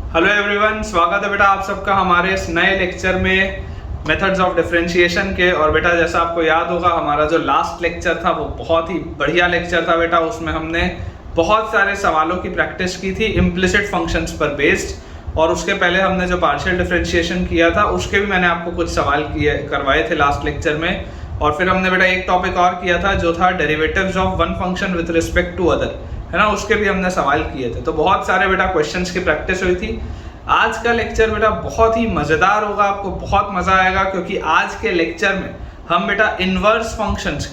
Hello everyone, स्वागत है बेटा आप सबका हमारे इस नए लेक्चर में मेथड्स ऑफ डिफरेंशिएशन के। और बेटा जैसा आपको याद होगा हमारा जो लास्ट लेक्चर था वो बहुत ही बढ़िया लेक्चर था बेटा। उसमें हमने बहुत सारे सवालों की प्रैक्टिस की थी इम्प्लिसिट फंक्शंस पर बेस्ड। और उसके पहले हमने जो पार्शियल डिफरेंशिएशन किया था उसके भी मैंने आपको कुछ सवाल करवाए थे लास्ट लेक्चर में। और फिर हमने बेटा एक टॉपिक और किया था जो था derivatives of one function with respect to other, है ना, उसके भी हमने सवाल किए थे। तो बहुत सारे बेटा क्वेश्चंस की प्रैक्टिस हुई थी। आज का लेक्चर बेटा बहुत ही मजेदार होगा, आपको बहुत मजा आएगा, क्योंकि आज के लेक्चर में हम बेटा इनवर्स फंक्शंस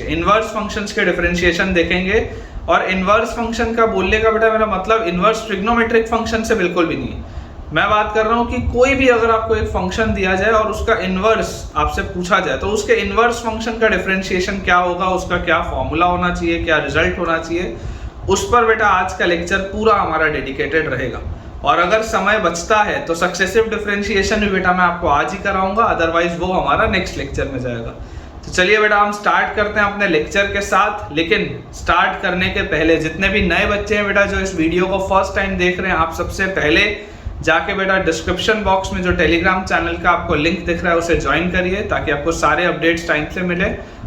के डिफरेंशिएशन देखेंगे। और इनवर्स फंक्शन का बोलने का बेटा मेरा मतलब इनवर्स ट्रिग्नोमेट्रिक फंक्शन से बिल्कुल भी नहीं है। मैं बात कर रहा हूँ कि कोई भी अगर आपको एक फंक्शन दिया जाए और उसका इनवर्स आपसे पूछा जाए तो उसके इनवर्स फंक्शन का डिफरेंशिएशन क्या होगा, उसका क्या फॉर्मूला होना चाहिए, क्या रिजल्ट होना चाहिए, उस पर बेटा आज का लेक्चर पूरा हमारा डेडिकेटेड रहेगा। और अगर समय बचता है तो सक्सेसिव डिफरेंशिएशन भी बेटा मैं आपको आज ही कराऊंगा, अदरवाइज वो हमारा नेक्स्ट लेक्चर में जाएगा। तो चलिए बेटा हम स्टार्ट करते हैं अपने लेक्चर के साथ। लेकिन स्टार्ट करने के पहले जितने भी नए बच्चे हैं बेटा जो इस वीडियो को फर्स्ट टाइम देख रहे हैं, आप सबसे पहले जाके बेटा डिस्क्रिप्शन बॉक्स में जो टेलीग्राम चैनल का आपको लिंक दिख रहा है उसे ज्वाइन करिए, ताकि आपको सारे अपडेट्स टाइम से मिले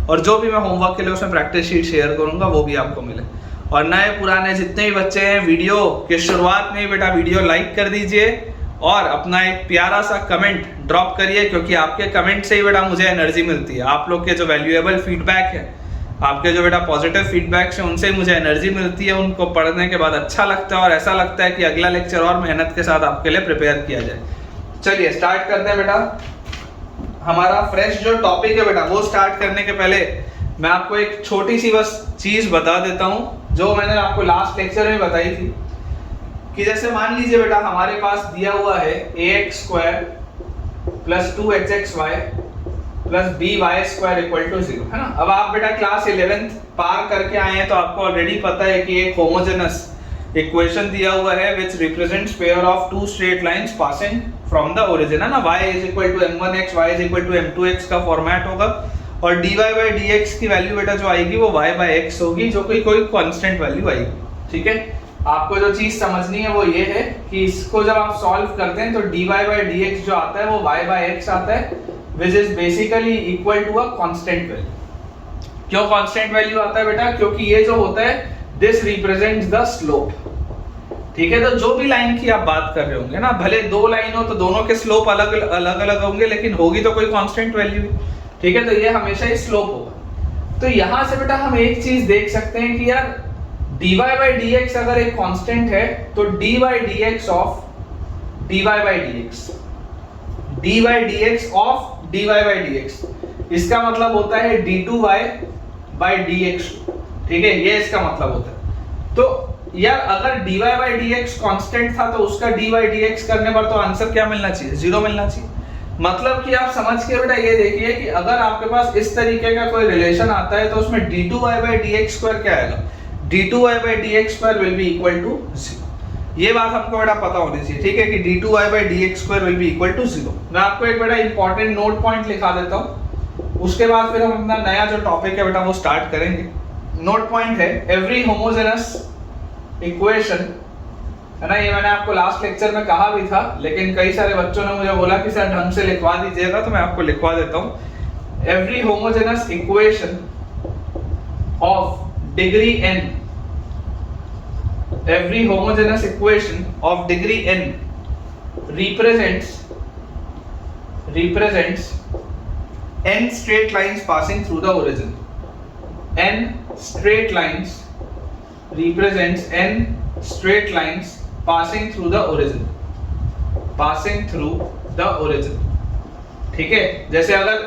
और जो भी मैं होमवर्क के लिए उसमें प्रैक्टिस शीट शेयर करूंगा वो भी आपको मिले। और नए पुराने जितने भी बच्चे हैं वीडियो के शुरुआत में ही बेटा वीडियो लाइक कर दीजिए और अपना एक प्यारा सा कमेंट ड्रॉप करिए, क्योंकि आपके कमेंट से ही बेटा मुझे एनर्जी मिलती है। आप लोग के जो वैल्यूएबल फीडबैक है, आपके जो बेटा पॉजिटिव फीडबैक्स हैं, उनसे ही मुझे एनर्जी मिलती है। उनको पढ़ने के बाद अच्छा लगता है और ऐसा लगता है कि अगला लेक्चर और मेहनत के साथ आपके लिए प्रिपेयर किया जाए। चलिए स्टार्ट करते हैं बेटा। हमारा फ्रेश जो टॉपिक है बेटा वो स्टार्ट करने के पहले मैं आपको एक छोटी सी बस चीज बता देता हूं जो मैंने आपको लास्ट लेक्चर में बताई थी। कि जैसे मान लीजिए बेटा हमारे पास दिया हुआ है ax² + 2hxy + by² = 0, है ना। अब आप बेटा क्लास 11th पार करके आए हैं तो आपको ऑलरेडी पता है कि एक होमोजेनस इक्वेशन दिया हुआ है which represents pair of two straight lines passing from the origin, है ना। y = m1x, y = m2x का फॉर्मेट होगा और dy/dx की वैल्यू बेटा जो आएगी वो y/x होगी, जो कोई कांस्टेंट वैल्यू आएगी। ठीक है, आपको जो चीज समझनी है वो ये है कि इसको जब आप सॉल्व करते हैं तो dy/dx जो आता है वो y/x आता है, which is basically equal to a constant value। क्यों कांस्टेंट वैल्यू आता है बेटा? क्योंकि ये जो होता है this represents the slope। ठीक है, तो जो भी लाइन की आप बात कर रहे होंगे ना, भले दो लाइन हो तो दोनों के स्लोप अलग अलग होंगे, लेकिन होगी तो कोई कांस्टेंट वैल्यू। ठीक है, तो ये हमेशा ही स्लोप होगा। तो यहां से बेटा हम एक चीज देख सकते हैं कि यार dy/dx अगर एक कांस्टेंट है तो dy/dx ऑफ dy/dx इसका मतलब होता है d2y/dx। ठीक है, ये इसका मतलब होता है। तो यार अगर dy/dx कांस्टेंट था तो उसका dy/dx करने पर तो आंसर क्या मिलना चाहिए? 0 मिलना चाहिए। मतलब कि आप समझ के बेटा ये देखिए कि अगर आपके पास इस तरीके का कोई रिलेशन आता है तो उसमें d2y/dx² क्या आएगा? d2y/dx² will be equal to 0। ये बात हमको बेटा पता होनी चाहिए। ठीक है, कि d2y/dx² will be equal to 0। मैं आपको एक बेटा इंपॉर्टेंट नोट पॉइंट लिखा देता हूँ, उसके बाद फिर हम अपना नया जो टॉपिक है बेटा वो स्टार्ट करेंगे। नोट पॉइंट है एवरी होमोजेनस इक्वेशन, है ना। ये मैंने आपको लास्ट लेक्चर में कहा भी था, लेकिन कई सारे बच्चों ने मुझे बोला कि सर ढंग से लिखवा दीजिएगा, तो मैं आपको लिखवा देता हूं। Every homogeneous equation of degree n, every homogeneous equation of degree n represents n straight lines passing through the origin। n straight lines represents n straight lines passing through the origin। ठीक है, जैसे अगर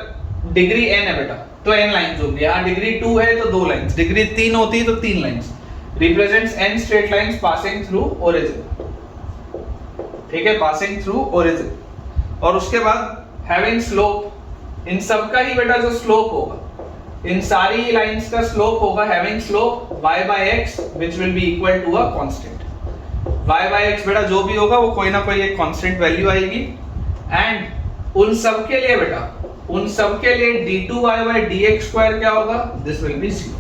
degree n है बेटा तो n lines होंगी। यहाँ degree 2 है तो 2 लाइंस, डिग्री 3 होती है तो 3 lines. Represents n straight lines passing through origin. ठीक है, पासिंग थ्रू ओरिजिन। और उसके बाद हैविंग स्लोप, इन सब का ही बेटा जो स्लोप होगा, इन सारी लाइंस का स्लोप होगा having slope y/x which will be equal to a constant। y/x बेटा जो भी होगा वो कोई ना कोई एक कांस्टेंट वैल्यू आएगी। एंड उन सब के लिए बेटा d2y/dx² क्या होगा? दिस विल बी 0,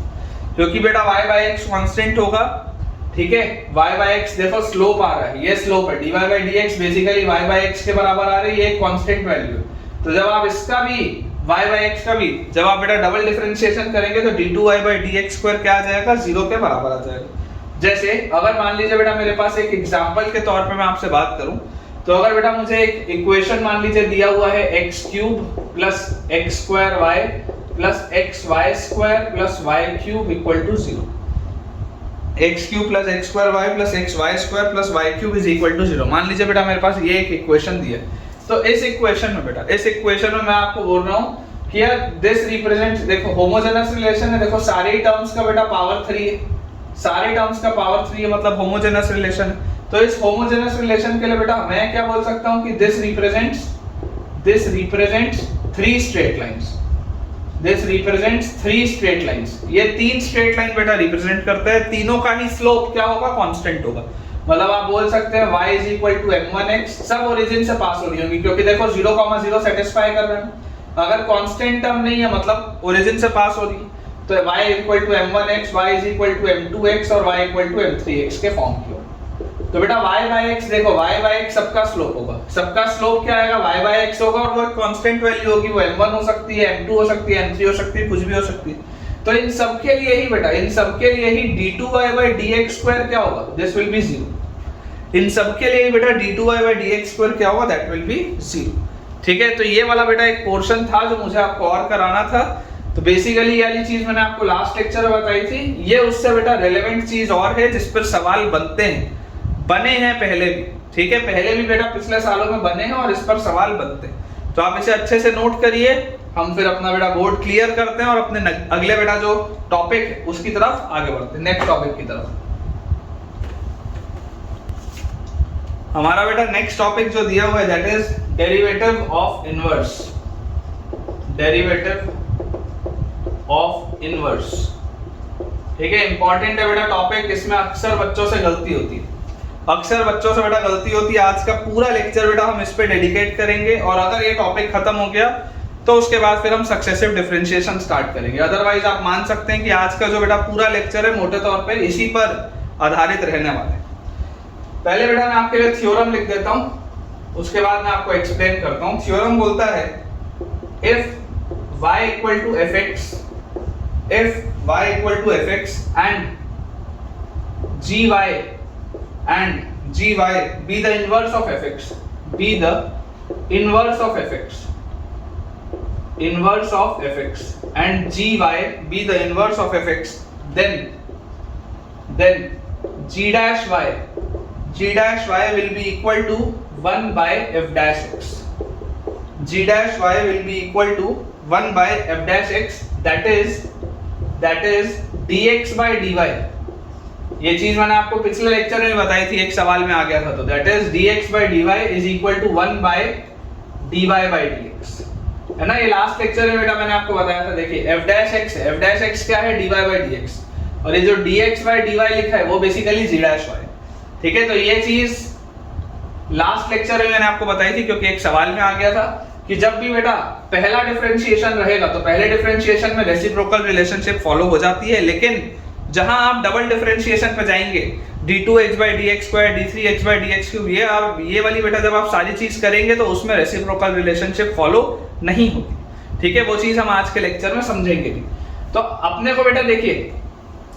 क्योंकि बेटा y/x कांस्टेंट होगा ठीक है। y बाय एक्स देखो स्लोप आ रहा है, ये स्लोप है, dy by dx basically y by x के बराबर आ रही है, ये कांस्टेंट वैल्यू है। तो जब आप इसका भी y बाय एक्स का भी जब आप बेटा डबल डिफरेंशिएशन करेंगे तो d2y बाय dx स्क्वायर क्या आ जाएगा, 0 के बराबर आ जाएगा। जैसे अगर मान लीजिए बेटा मेरे पास एक एग्जांपल के तौर पे मैं आपसे बात करूं, तो अगर बेटा मुझे एक इक्वेशन मान लीजिए दिया हुआ है x cube plus x square y plus xy square plus y cube equal to 0, x cube plus x square y plus xy square plus y cube is equal to 0। मान लीजिए बेटा मेरे पास ये एक इक्वेशन दिया है, तो इस इक्वेशन में बेटा इस इक्वेशन में मैं आपको बोल रहा हूं कि यार दिस रिप्रेजेंट्स, देखो होमोजेनस रिलेशन है, देखो सारे टर्म्स का बेटा पावर 3 है, सारे टर्म्स का पावर 3 है, मतलब होमोजेनस रिलेशन है। तो इस होमोजेनस रिलेशन के लिए बेटा मैं क्या बोल सकता हूं कि this represents 3 straight lines, this represents 3 straight lines. ये 3 स्ट्रेट लाइन बेटा रिप्रेजेंट करता है, तीनों का ही स्लोप क्या होगा, कांस्टेंट होगा। मतलब आप बोल सकते हैं y is equal to m1x, सब ओरिजिन से पास हो रही होंगी क्योंकि देखो 0,0 सेटिस्फाई कर रहे हैं। अगर कांस्टेंट टर्म नहीं है मतलब ओरिजिन से पास हो रही है, तो y equal to m1x, y is equal to m2x और y इक्वल टू m3x के फॉर्म की होगी। तो बेटा y बाय x देखो, y बाय x सबका स्लोप होगा, सबका स्लोप क्या आएगा, y बाय x होगा और वो एक कांस्टेंट वैल्यू होगी, वो m1 हो सकती है, m2 हो सकती है, m3 हो सकती है, कुछ भी हो सकती है। तो इन सब के लिए ही बेटा, इन सब के लिए ही d2y बाय dx स्क्वायर क्या होगा, दिस विल बी 0। इन सब के लिए बेटा d2y बाय dx स्क्वायर क्या होगा, दैट विल बी 0। ठीक है, तो ये वाला बेटा एक पोर्शन था जो मुझे आपको और कराना था। तो बेसिकली ये वाली चीज मैंने आपको लास्ट लेक्चर में बताई थी, ये उससे बेटा रेलेवेंट चीज और है जिस पर सवाल बनते हैं, बने हैं पहले भी, ठीक है, पहले भी बेटा पिछले सालों में बने हैं और इस पर सवाल बनते हैं। तो आप इसे अच्छे से नोट करिए, हम फिर अपना बेटा बोर्ड क्लियर करते हैं और अपने अगले बेटा जो टॉपिक है उसकी तरफ आगे बढ़ते हैं, नेक्स्ट टॉपिक की तरफ। हमारा बेटा नेक्स्ट टॉपिक जो दिया हुआ है that is derivative of inverse, derivative of inverse. ठीक है, इंपॉर्टेंट है बेटा टॉपिक, इसमें अक्सर बच्चों से गलती होती है, अक्सर बच्चों से बेटा गलती होती है। आज का पूरा लेक्चर बेटा हम इस पे डेडिकेट करेंगे और अगर ये टॉपिक खत्म हो गया तो उसके बाद फिर हम सक्सेसिव डिफरेंशिएशन स्टार्ट करेंगे। अदरवाइज आप मान सकते हैं कि आज का जो बेटा पूरा लेक्चर है मोटे तौर पे इसी पर आधारित रहने वाला है। पहले बेटा मैं आपके लिए थ्योरम लिख देता हूं, उसके बाद मैं आपको एक्सप्लेन करता हूं। थ्योरम बोलता है if y equal to fx, if y equal to fx and gy be the inverse of fx, be the inverse of fx, inverse of fx and gy be the inverse of fx, then g dash y will be equal to 1 by f dash x, g dash y will be equal to 1 by f dash x, that is dx by dy। ये चीज मैंने आपको पिछले lecture में बताई थी, एक सवाल में आ गया था, तो that is dx by dy is equal to 1 by dy by dx, है ना। ये लास्ट लेक्चर में बेटा मैंने आपको बताया था, देखिए f dash x है, f dash x क्या है, dy by dx, और ये जो dx by dy लिखा है वो बेसिकली g dash y। ठीक है, तो ये चीज लास्ट लेक्चर में मैंने आपको बताई थी क्योंकि एक सवाल में आ गया था कि जब भी बेटा पहला डिफरेंशिएशन रहेगा तो पहले डिफरेंशिएशन में रेसिप्रोकल रिलेशनशिप फॉलो हो जाती है, लेकिन जहां आप डबल डिफरेंशिएशन पे जाएंगे d2x by dx square d3x by dx cube, ये वाली बेटा जब आप सारी चीज करेंगे तो उसमें रेसिप्रोकल रिलेशनशिप फॉलो नहीं होगी। ठीक है, वो चीज हम आज के लेक्चर में समझेंगे भी। तो अपने को बेटा देखिए,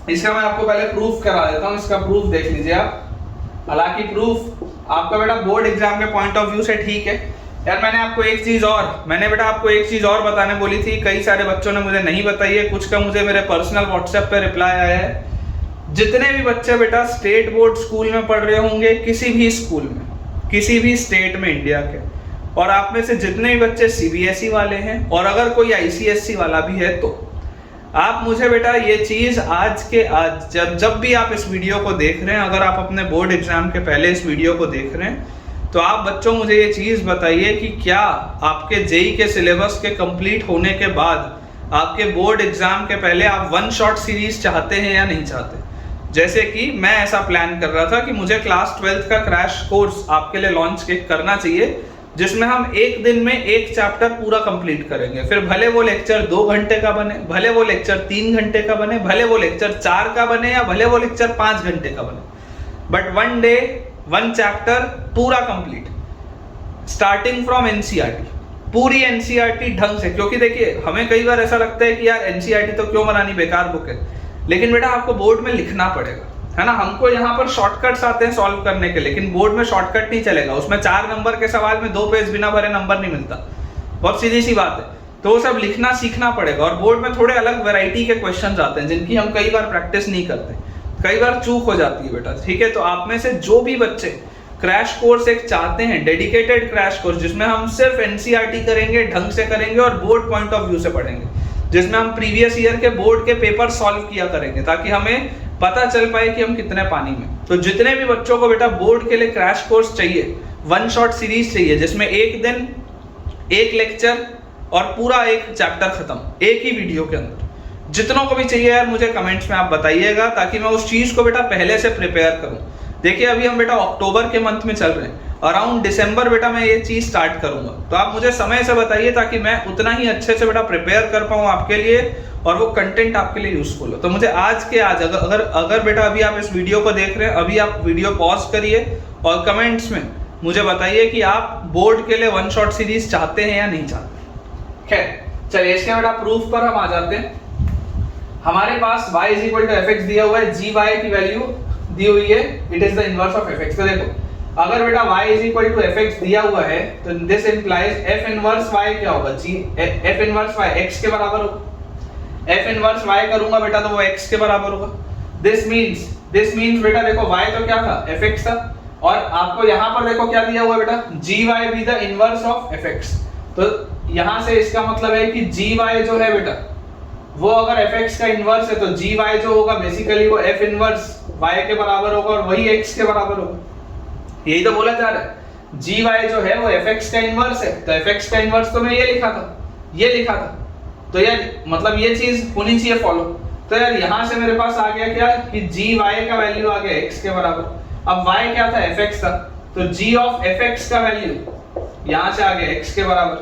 इसका मैं आपको पहले प्रूफ करा देता हूं, इसका प्रूफ देख लीजिए आप। हालांकि प्रूफ आपका बेटा बोर्ड एग्जाम के पॉइंट ऑफ व्यू से ठीक है यार। मैंने आपको एक चीज और बताने बोली थी, कई सारे बच्चों ने मुझे नहीं बताई है, कुछ का मुझे मेरे पर्सनल व्हाट्सएप पे रिप्लाई आया है। जितने भी बच्चे बेटा स्टेट बोर्ड स्कूल में पढ़ रहे होंगे, किसी भी स्कूल में, किसी भी स्टेट में इंडिया के, और आप में से जितने भी बच्चे सीबीएसई वाले हैं और अगर कोई आईसीएसई वाला भी है, तो आप मुझे बेटा ये चीज आज जब भी आप इस वीडियो को देख रहे हैं, अगर आप अपने बोर्ड एग्जाम के पहले इस वीडियो को देख रहे हैं, तो आप बच्चों मुझे ये चीज बताइए कि क्या आपके जेई के सिलेबस के कंप्लीट होने के बाद आपके बोर्ड एग्जाम के पहले आप वन शॉट सीरीज चाहते हैं या नहीं चाहते। जैसे कि मैं ऐसा प्लान कर रहा था कि मुझे क्लास 12th का क्रैश कोर्स आपके लिए लॉन्च करना चाहिए, जिसमें हम एक दिन में एक चैप्टर पूरा कंप्लीट करेंगे। फिर भले वो लेक्चर 2 घंटे का बने, भले वो लेक्चर 3 घंटे का बने, भले वो लेक्चर 4 का बने, या भले वो लेक्चर 5 घंटे का बने, बट 1 डे 1 चैप्टर पूरा कंप्लीट, स्टार्टिंग फ्रॉम एनसीईआरटी, पूरी एनसीईआरटी ढंग से। क्योंकि देखिए हमें कई बार ऐसा लगता है कि यार एनसीईआरटी तो क्यों बनानी, बेकार बुक है, लेकिन बेटा आपको बोर्ड में लिखना पड़ेगा, है ना। हमको यहाँ पर शॉर्टकट्स आते हैं सॉल्व करने के, लेकिन बोर्ड में शॉर्टकट नहीं चलेगा। उसमें 4 नंबर के सवाल में 2 पेज बिना भरे नंबर नहीं मिलता, बहुत सीधी सी बात है। तो वो सब लिखना सीखना पड़ेगा। और बोर्ड में थोड़े अलग वैरायटी के क्वेश्चंस आते हैं जिनकी हम कई बार प्रैक्टिस नहीं करते, कई बार चूक हो जाती है बेटा, ठीक है। तो आप में से जो भी बच्चे क्रैश कोर्स एक चाहते हैं, डेडिकेटेड क्रैश कोर्स जिसमें हम सिर्फ एनसीईआरटी करेंगे, ढंग से करेंगे और बोर्ड पॉइंट ऑफ व्यू से पढ़ेंगे, जिसमें हम प्रीवियस ईयर के बोर्ड के पेपर सॉल्व किया करेंगे, ताकि हमें पता चल पाए कि हम कितने पानी में। तो जितने भी बच्चों को बेटा बोर्ड के लिए क्रैश कोर्स चाहिए, 1 शॉट सीरीज चाहिए, जिसमें एक दिन एक लेक्चर और पूरा एक चैप्टर खत्म एक ही वीडियो के अंदर, जितनों को भी चाहिए यार मुझे कमेंट्स में आप बताइएगा, ताकि मैं उस चीज को बेटा पहले से प्रिपेयर करूं। देखिए अभी हम बेटा अक्टूबर के मंथ में चल रहे हैं, अराउंड दिसंबर बेटा मैं ये चीज स्टार्ट करूंगा। तो आप मुझे समय से बताइए ताकि मैं उतना ही अच्छे से बेटा प्रिपेयर कर पाऊं आपके लिए, और वो कंटेंट आपके लिए यूजफुल हो। तो मुझे आज के आज अगर बेटा अभी आप इस वीडियो को देख रहे हैं, अभी आप वीडियो पॉज करिए और कमेंट्स में मुझे बताइए कि आप बोर्ड के लिए 1 शॉट सीरीज चाहते हैं या नहीं चाहते। खैर चलिए इसके बेटा प्रूफ पर हम आ जाते हैं। हमारे पास y is equal to fx दिया हुआ है, जी वाई की वैल्यू दी हुई है, it is the inverse of fx। तो देखो अगर बेटा y is equal to fx दिया हुआ है तो this implies f inverse y क्या होगा, g f inverse y x के बराबर होगा। f इनवर्स y करूंगा बेटा तो वो x के बराबर होगा। दिस मींस बेटा देखो y तो क्या था, fx था, और आपको यहां पर देखो क्या दिया हुआ है बेटा, gy be the inverse of fx। तो यहां से इसका मतलब है कि gy जो है बेटा वो अगर fx का इनवर्स है तो gy जो होगा बेसिकली वो f इनवर्स y के बराबर होगा, और वही x के बराबर होगा। यही तो बोला जा रहा है, gy जो है वो fx का इनवर्स है, तो fx का इनवर्स तो मैं ये लिखा था। तो यार मतलब ये चीज होनी चाहिए फॉलो। तो यार यहां से मेरे पास आ गया क्या कि gy का वैल्यू आ गया x के बराबर। अब y क्या था, fx था, तो g ऑफ fx का वैल्यू यहां से आ गया x के बराबर,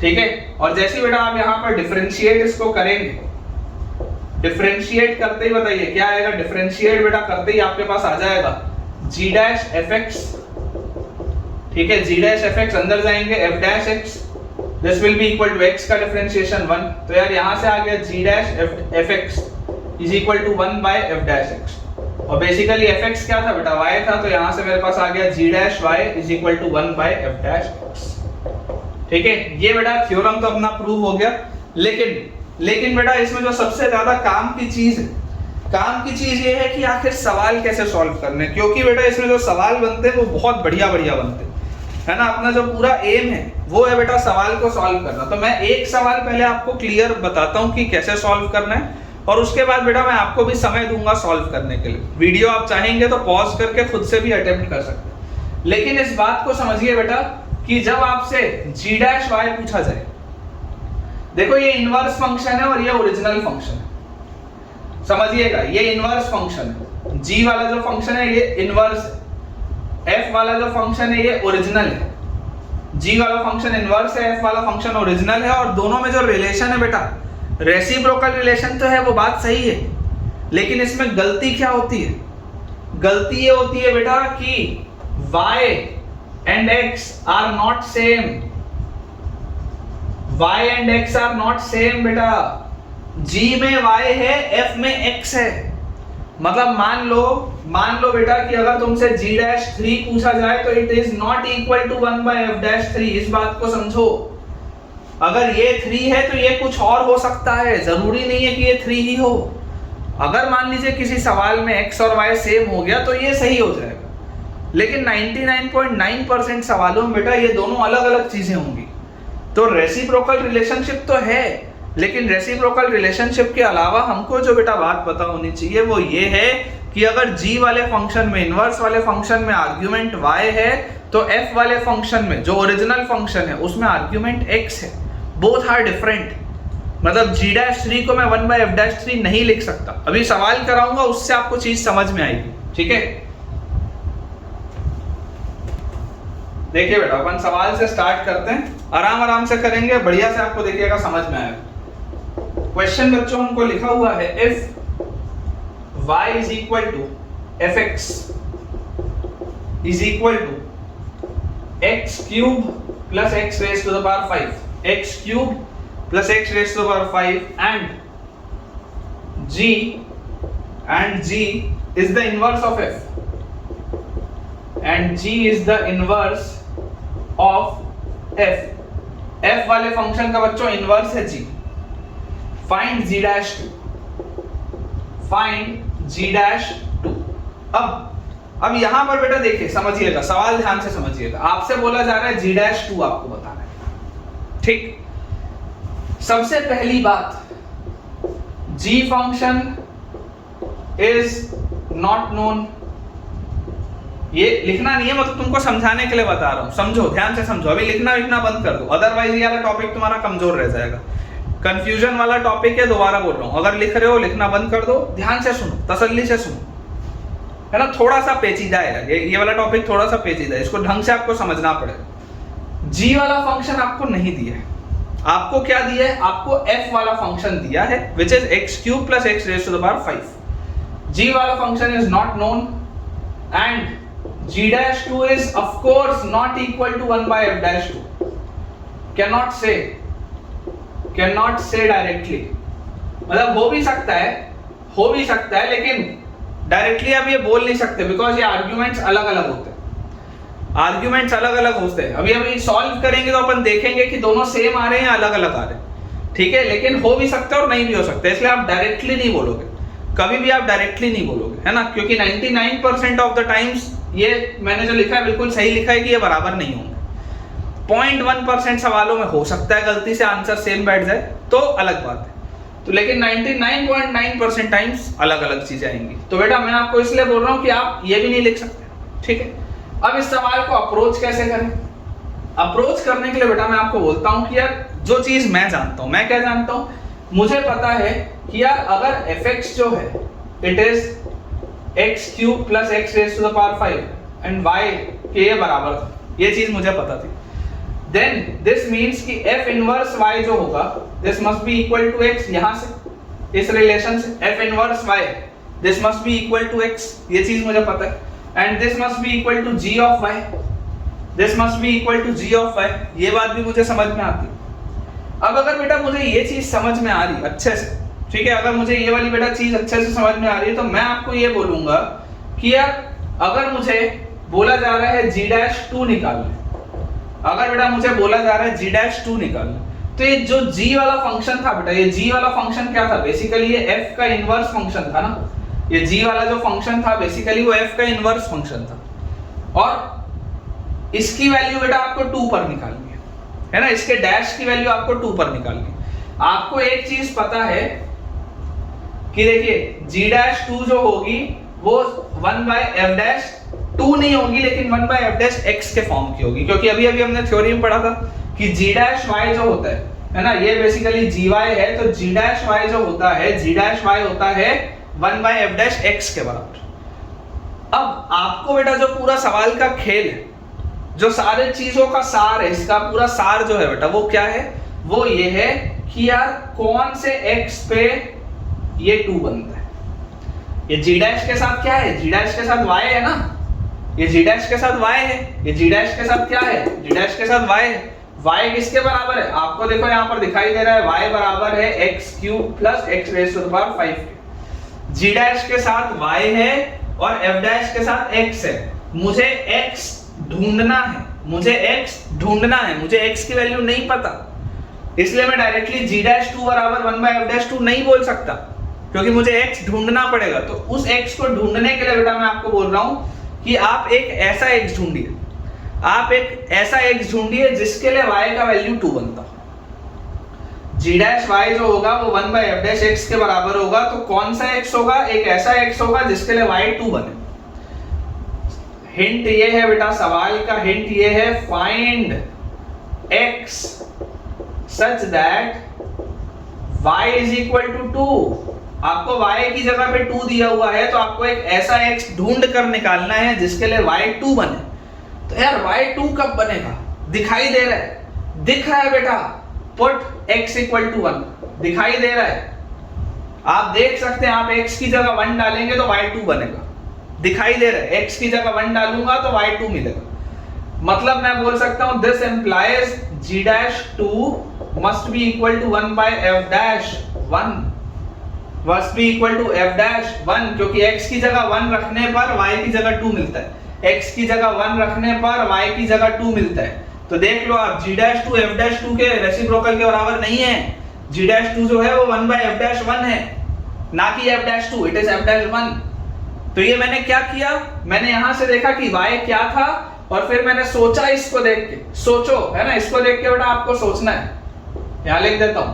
ठीक है। और जैसे बेटा आप यहां पर डिफरेंशिएट इसको करेंगे, डिफरेंशिएट करते ही बताइए क्या आएगा, डिफरेंशिएट बेटा करते ही आपके पास आ जाएगा g डैश fx, ठीक है। g डैश fx अंदर जाएंगे f dash x, this will be equal to x का डिफरेंशिएशन 1। तो यार यहां से आ गया g dash fx is equal to 1 by f dash x, और बेसिकली fx क्या था बेटा, y था, तो यहां से मेरे पास आ गया g dash y is equal to 1 by f dash x, ठीक है। ये बेटा थ्योरम तो अपना प्रूव हो गया। लेकिन बेटा इसमें जो सबसे ज्यादा काम की चीज ये है कि आखिर सवाल कैसे सॉल्व करने, क्योंकि बेटा इसमें जो सवाल बनते हैं वो बहुत बढ़िया बनते हैं, है ना। अपना जो पूरा एम है वो है बेटा सवाल को सॉल्व करना। तो मैं एक सवाल पहले आपको क्लियर बताता हूँ कि कैसे सॉल्व करना है, और उसके बाद बेटा मैं आपको भी समय दूंगा सॉल्व करने के लिए। वीडियो आप चाहेंगे तो पॉज करके खुद से भी अटेम्प्ट कर सकते हैं। लेकिन इस बात को समझिए बेटा कि जब आपसे g डैश y पूछा जाए, देखो ये इनवर्स फंक्शन है और ये ओरिजिनल फंक्शन है, समझिएगा। ये इनवर्स फंक्शन है, g वाला जो फंक्शन है ये इनवर्स है, f वाला जो फंक्शन है ये ओरिजिनल है। g वाला फंक्शन इनवर्स है, f वाला फंक्शन ओरिजिनल है, और दोनों में जो रिलेशन है बेटा रेसिप्रोकल रिलेशन तो है, वो बात सही है। लेकिन इसमें गलती क्या होती है, गलती ये होती है बेटा कि y and x are not same, y and x are not same बेटा। g में y है, f में x है। मतलब मान लो बेटा कि अगर तुमसे g डैश 3 पूछा जाए तो it is not equal to 1 by f dash 3। इस बात को समझो, अगर ये 3 है तो ये कुछ और हो सकता है, जरूरी नहीं है कि ये 3 ही हो। अगर मान लीजिए किसी सवाल में x और y सेम हो गया तो ये सही हो जाएगा, लेकिन 99.9% सवालों में बेटा ये दोनों अलग अलग चीजें होंगी। तो रेसिप्रोकल रिलेशनशिप तो है, लेकिन रेसिप्रोकल रिलेशनशिप के अलावा हमको जो बेटा बात पता होनी चाहिए वो ये है कि अगर g वाले फंक्शन में, इनवर्स वाले फंक्शन में आर्ग्यूमेंट y है, तो f वाले फंक्शन में जो ओरिजिनल फंक्शन है उसमें आर्ग्यूमेंट x है। Both are different. मतलब g डैश 3 को मैं 1 बाय f डैश 3 नहीं लिख सकता। अभी सवाल कराऊंगा उससे आपको चीज समझ में आएगी, ठीक है। देखिए बेटा अपन सवाल से स्टार्ट करते हैं, आराम आराम से करेंगे, बढ़िया से आपको देखिएगा समझ में आएगा। क्वेश्चन बच्चों हमको लिखा हुआ है if y is equal to fx is equal to x cube plus x raised to the power 5, x cube plus x raised to the power 5 and g is the inverse of f, and g is the inverse of f वाले function का बच्चों inverse है g। Find g dash 2, find g dash 2। अब यहां पर बेटा देखिए समझिएगा, सवाल ध्यान से समझिएगा। आपसे बोला जा रहा है g डैश 2 आपको बताना है, ठीक। सबसे पहली बात, g function is not known. ये लिखना नहीं है, मतलब तुमको समझाने के लिए बता रहा हूं, समझो, ध्यान से समझो। अभी लिखना बंद कर दो, अदरवाइज ये वाला टॉपिक तुम्हारा कमजोर रह जाएगा। कंफ्यूजन वाला टॉपिक है, दोबारा बोल रहा हूं। अगर लिख रहे हो लिखना बंद कर दो, ध्यान से सुनो, तसल्ली से सुनो, है ना। थोड़ा सा पेचीदा है ये वाला टॉपिक, थोड़ा सा पेचीदा है, इसको ढंग से आपको समझना पड़ेगा। जी वाला फंक्शन आपको नहीं दिया है, आपको क्या दिया है? आपको एफ वाला फंक्शन दिया है, which is x cube plus x raise to the power 5। G वाला function is not known and g dash 2 is of course not equal to 1 by f dash 2। cannot say directly, मतलब हो भी सकता है लेकिन directly आप ये बोल नहीं सकते, बिकॉज ये आर्ग्यूमेंट्स अलग अलग होते हैं। अभी सॉल्व करेंगे तो अपन देखेंगे कि दोनों सेम आ रहे हैं या अलग अलग आ रहे हैं, ठीक है। लेकिन हो भी सकता है और नहीं भी हो सकता है, इसलिए आप डायरेक्टली नहीं बोलोगे, कभी भी आप डायरेक्टली नहीं बोलोगे, है ना। क्योंकि 99% ऑफ द टाइम्स ये मैंने जो लिखा है बिल्कुल सही लिखा है कि ये बराबर नहीं होंगे। 0.1% सवालों में हो सकता है गलती से आंसर सेम बैठ जाए, तो अलग बात है। तो लेकिन 99.9% टाइम्स अलग अलग चीजें आएंगी। तो बेटा मैं आपको इसलिए बोल रहा हूं कि आप ये भी नहीं लिख सकते, ठीक है। अब इस सवाल को अप्रोच कैसे करें? अप्रोच करने के लिए बेटा मैं आपको बोलता हूं कि यार जो चीज मैं जानता हूं, मैं क्या जानता हूं, मुझे पता है कि यार अगर fx जो है it is x cube plus x raise to the power 5 and y के ये बराबर था, ये चीज मुझे पता थी। देन दिस मींस कि f इनवर्स y जो होगा this must be equal to x, यहां से इस रिलेशन से f inverse y this must be equal to x, ये चीज मुझे पता है। And this must be equal to g of y, this must be equal to g of y, ये बात भी मुझे समझ में आती है। अब अगर बेटा मुझे ये चीज समझ में आ रही अच्छे से, ठीक है, अगर मुझे ये वाली बेटा चीज अच्छे से समझ में आ रही है, तो मैं आपको ये बोलूंगा कि यार अगर मुझे बोला जा रहा है g डैश 2 निकालना, अगर बेटा मुझे बोला जा रहा है g डैश 2 निकालना, तो ये जो g वाला फंक्शन था बेटा, ये g वाला फंक्शन क्या था? बेसिकली ये f का इनवर्स फंक्शन था ना। ये g वाला जो फंक्शन था बेसिकली वो f का इनवर्स फंक्शन था, और इसकी वैल्यू बेटा आपको 2 पर निकालनी है ना। इसके डैश की वैल्यू आपको 2 पर निकालनी है। आपको एक चीज पता है कि देखिए g डैश 2 जो होगी वो 1 by f डैश 2 नहीं होगी, लेकिन 1 by f डैश x के फॉर्म की होगी। क्योंकि अभी हमने थ्योरी में पढ़ा था कि g डैश y जो होता है ना, ये बेसिकली gy है, तो g डैश y जो होता है, g डैश y होता है 1 by f डैश x के बराबर। अब आपको बेटा जो पूरा सवाल का खेल है, जो सारे चीजों का सार है, इसका पूरा सार जो है बेटा वो क्या है? वो ये है कि यार कौन से x पे ये 2 बनता है। ये g डैश के साथ क्या है? g डैश के साथ y है ना, ये g डैश के साथ y है, ये g डैश के साथ क्या है? g डैश के साथ y है। y किसके बराबर है? आपको देखो यहाँ पर दिखाई दे रहा है y बराबर है x cube plus x raise to the power 5 के। g डैश के साथ y है और f डैश के साथ x है। मुझे x ढूंढना है, मुझे x की वैल्यू नहीं पता, इसलिए मैं डायरेक्टली g डैश 2 बराबर 1 by f डैश 2 नहीं बोल सकता, क्योंकि मुझे x ढूंढना पड़ेगा। तो उस x को ढूंढने के लिए बेटा मैं आपको बोल रहा हूं कि आप एक ऐसा x ढूंढिए, आप एक ऐसा x ढूंढिए जिसके लिए y का वैल्यू 2 बनता हो। g डैश y जो होगा वो 1 by f डैश x के बराबर होगा, तो कौन सा x होगा? एक ऐसा x होगा जिसके लिए y 2 बने। हिंट ये है बेटा, सवाल का हिंट ये है, find x such that y is equal to 2। आपको y की जगह पे 2 दिया हुआ है, तो आपको एक ऐसा x ढूंढ कर निकालना है जिसके लिए y 2 बने। तो यार y2 कब बनेगा, दिखाई दे रहा है, दिख रहा है बेटा, पुट x इक्वल टू 1, दिखाई दे रहा है, आप देख सकते हैं, आप x की जगह 1 डालेंगे तो y2 बनेगा, दिखाई दे रहा है, x की जगह 1 डालूंगा तो y2 मिलेगा। मतलब मैं बोल सकता हूं this implies g'2 must be equal to 1 by f'1 must be equal to f'1, क्योंकि x की जगह 1 रखने पर y की जगह 2 मिलता है, x की जगह 1 रखने पर y की जगह 2 मिलता है। तो देख लो आप g'2 f'2 के रेसिप्रोकल के बराबर नहीं है, g'2 जो है वो 1 by f'1 है, ना कि f'2, इट इज f'1। तो ये मैंने क्या किया, मैंने यहां से देखा कि y क्या था और फिर मैंने सोचा इसको देख के, सोचो है ना, इसको देख के बेटा आपको सोचना है, यहां लिख देता हूं,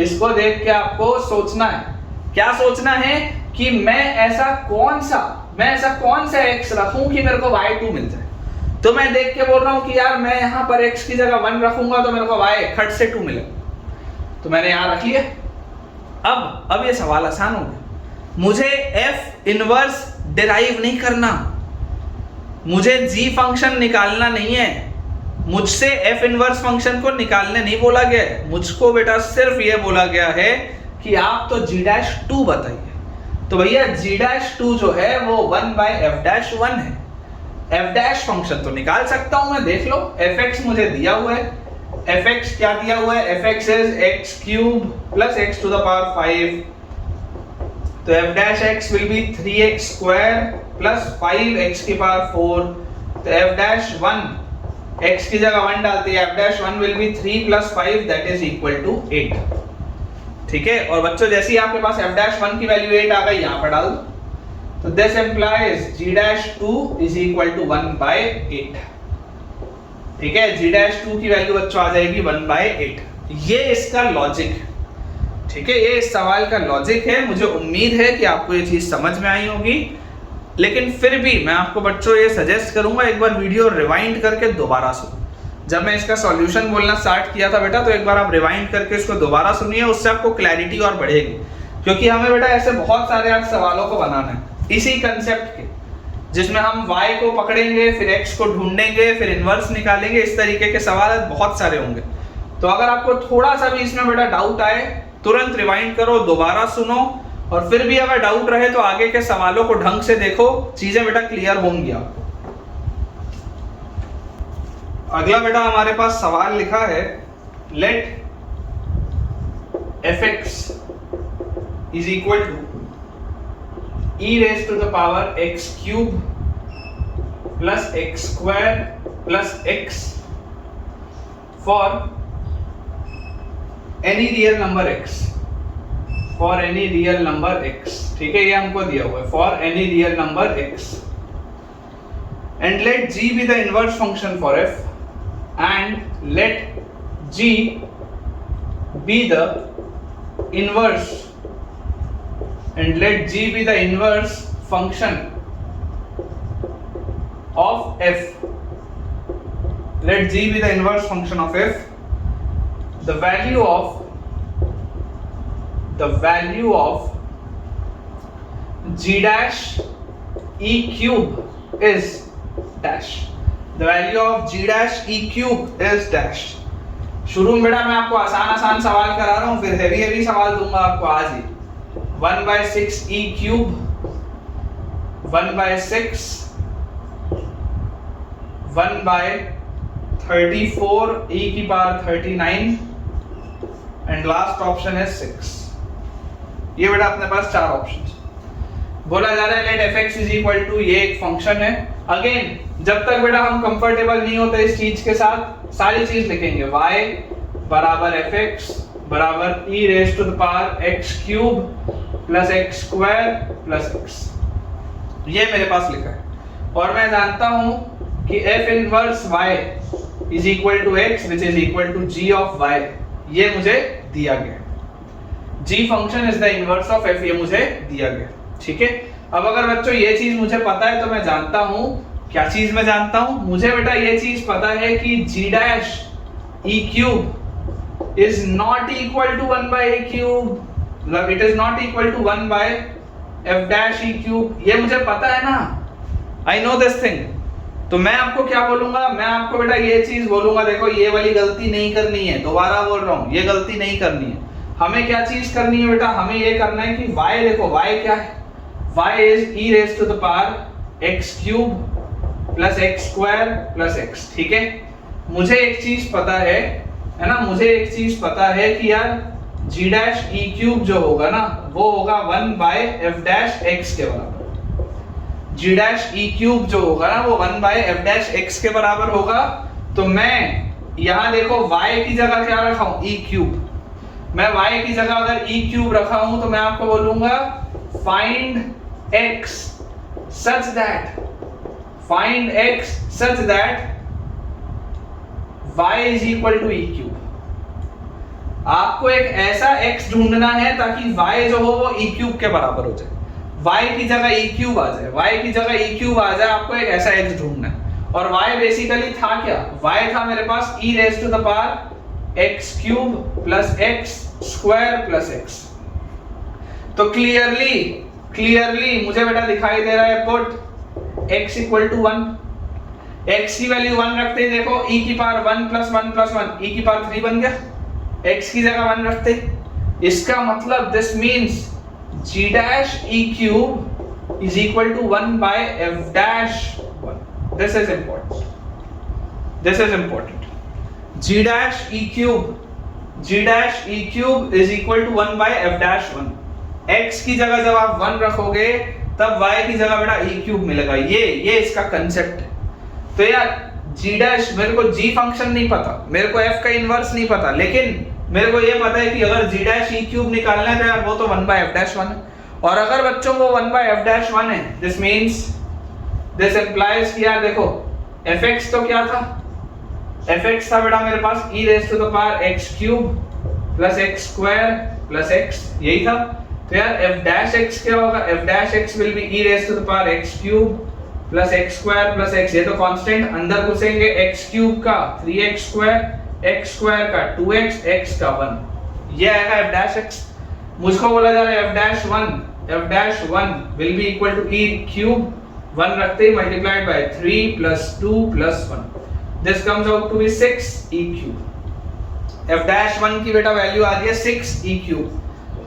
इसको देख के आपको सोचना है। क्या सोचना है कि मैं ऐसा कौन सा x रखूं कि मेरे को y2 मिल जाए। तो मैं देख के बोल रहा हूं कि यार मैं यहां पर x की जगह 1 रखूंगा तो मेरे को y खट से 2 मिलेगा, तो मैंने यहां रख लिया। अब ये सवाल आसान हो गया, मुझे f इनवर्स डिराइव नहीं करना, मुझे g फंक्शन निकालना नहीं है, मुझसे f इनवर्स फंक्शन को निकालने नहीं बोला गया है, मुझको बेटा सिर्फ ये बोला गया है कि आप तो g'2 बताइए। तो भैया g'2 जो है वो 1 by f'1 है, f' फंक्शन तो निकाल सकता हूं मैं, देख लो fx मुझे दिया हुआ है, fx क्या दिया हुआ है, fx is x³ plus x to the power 5, तो f' will be 3x square plus 5x की पावर 4, तो f'1 x की जगह 1 डालते हैं, f'1 will be 3 plus 5 that is equal to 8। ठीक है, और बच्चों जैसे ही आपके पास f'1 की वैल्यू 8 आ गई, यहां पर डाल दो, तो this implies g'2 is equal to 1 by 8। ठीक है, g'2 की वैल्यू बच्चों आ जाएगी 1 by 8। ये इसका लॉजिक है। ठीक है, ये इस सवाल का लॉजिक है। मुझे उम्मीद है कि आपको ये चीज समझ में आई होगी, लेकिन फिर भी मैं आपको बच्चों ये सजेस्ट करूंगा एक बार वीडियो रिवाइंड करके दोबारा सुनो। जब मैं इसका सॉल्यूशन बोलना स्टार्ट किया था बेटा, तो एक बार आप रिवाइंड करके इसको दोबारा सुनिए, उससे आपको क्लैरिटी और बढ़ेगी, क्योंकि हमें बेटा ऐसे बहुत सारे आज सवालों को बनाना है इसी कंसेप्ट के, जिसमें हम y को पकड़ेंगे, फिर x को ढूंढेंगे, फिर इनवर्स निकालेंगे, इस तरीके के सवाल बहुत सारे होंगे। तो अगर आपको थोड़ा सा भी इसमें बेटा डाउट आए, तुरंत रिवाइंड करो, दोबारा सुनो, और फिर भी अगर डाउट रहे तो आगे के सवालों को ढंग से देखो, चीजें बेटा क्लियर होंगी आपको। अगला बेटा हमारे पास सवाल लिखा है, let fx is equal to e raised to the power x³ plus x² plus x for any real number x, for any real number x। ठीक है, ये हमको दिया हुआ है, for any real number x, and let g be the inverse function for f, and let g be the inverse, and let g be the inverse function of f, let g be the inverse function of f, the value of g dash e cube is dash, the value of g dash e cube is dash। शुरू में बेटा मैं आपको आसान सवाल करा रहा हूं, फिर हेवी सवाल दूंगा आपको आज ही। 1 by 6 e cube, 1 by 6, 1 by 34 e की पावर 39, एंड लास्ट ऑप्शन है 6। ये बेटा अपने पास 4 ऑप्शन बोला जा रहा है। Let fx is equal to, ये एक फंक्शन है। अगेन जब तक बेटा हम कंफर्टेबल नहीं होते इस चीज के साथ, सारी चीज लिखेंगे, y बराबर fx बराबर e raise to the power x³ plus x² plus x, ये मेरे पास लिखा है। और मैं जानता हूं कि f inverse y is equal to x which is equal to g of y, ये मुझे दिया गया। g function is the inverse of f, ये मुझे दिया गया। ठीक है, अब अगर बच्चों ये चीज मुझे पता है तो मैं जानता हूं, क्या चीज मैं जानता हूं, मुझे बेटा ये चीज पता है कि g dash e cube is not equal to 1 by a cube, मतलब it is not equal to 1 by f dash e cube, ये मुझे पता है ना, I know this thing। तो मैं आपको क्या बोलूंगा, मैं आपको बेटा ये चीज बोलूंगा, देखो ये वाली गलती नहीं करनी है, दोबारा बोल रहा हूं, ये गलती नहीं करनी है। हमें क्या चीज करनी है बेटा, हमें ये करना है कि y, देखो y क्या है, y is e raise to the power x cube plus x square plus x। ठीक है, मुझे एक चीज पता है ना, मुझे एक चीज पता है कि यार g डैश e क्यूब जो होगा ना वो होगा 1 बाय f डैश x के बराबर। g डैश e क्यूब जो होगा ना वो 1 बाय f डैश x के बराबर होगा। तो मैं यहां देखो y की जगह क्या रखा हूं, e क्यूब। मैं y की जगह अगर e क्यूब रखा हूं तो मैं आपको बोलूंगा find x such that, find x such that y is equal to e cube. आपको एक ऐसा x ढूंढना है ताकि y जो हो वो e क्यूब के बराबर हो जाए, y की जगह e क्यूब आ जाए, y की जगह e क्यूब आ जाए, आपको एक ऐसा x ढूंढना है। और y बेसिकली था क्या, y था मेरे पास e raise to the power x cube plus x square plus x। तो क्लियरली मुझे बेटा दिखाई दे रहा है put x equal to 1, x की वैल्यू 1 रखते ही देखो e की पावर 1 प्लस 1 प्लस 1 e की पावर 3 बन गया, x की जगह 1 रखते। इसका मतलब this means g dash e cube is equal to 1 by f dash 1। This is important, this is important. g dash e cube is equal to 1 by f dash 1। x की जगह जब आप 1 रखोगे तब y की जगह बेटा e क्यूब मिलेगा। ये इसका कंसेप्ट है। तो यार g डैश, मेरे को g फंक्शन नहीं पता, मेरे को f का इनवर्स नहीं पता, लेकिन मेरे को ये पता है कि अगर g डैश e क्यूब निकालना है तो यार वो तो 1 बाय f डैश 1 है। और अगर बच्चों वो 1 बाय f डैश 1 है, दिस मींस, दिस इंप्लाइज कि यार देखो fx तो क्या था, fx था बेटा मेरे पास e raise to the power x cube plus x square plus x, यही था। तो यार f डैश x क्या होगा, f dash x will be e raise to the power x cube plus x square plus x। ये तो constant, अंदर घुसेंगे x cube का 3x स्क्वायर, x स्क्वायर का 2x, x का 1, ये आएगा f डैश x। मुझको बोला जा रहा है f dash 1 will be equal to e cube 1 रखते ही multiplied by 3 plus 2 plus 1, this comes out to be 6 e cube. f dash 1 की बेटा वैल्यू आ रही है 6 e क्यूब।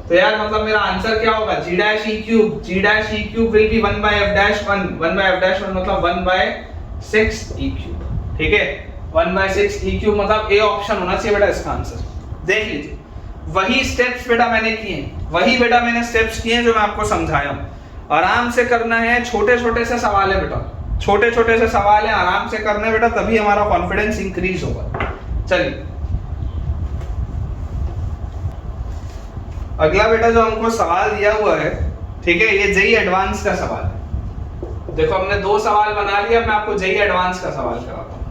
तो यार मतलब मेरा आंसर क्या होगा, g dash e cube will be 1 by f dash 1, 1 by f dash 1 मतलब 1 बाय 6 e क्यूब। ठीक है, 1 बाय 6 e क्यूब मतलब ए ऑप्शन होना चाहिए बेटा इसका आंसर। देख लीजिए, वही स्टेप्स बेटा मैंने किए, वही बेटा मैंने स्टेप्स किए जो मैं आपको समझाया हूं। आराम से करना है, छोटे छोटे से सवाल है बेटा, छोटे छोटे से सवाल है, आराम से करना है बेटा, तभी हमारा कॉन्फिडेंस इंक्रीज होगा। चलिए अगला बेटा जो हमको सवाल दिया हुआ है, ठीक है, ये जेई एडवांस का सवाल है। देखो हमने 2 सवाल बना लिया, मैं आपको जेई एडवांस का सवाल कराता हूं।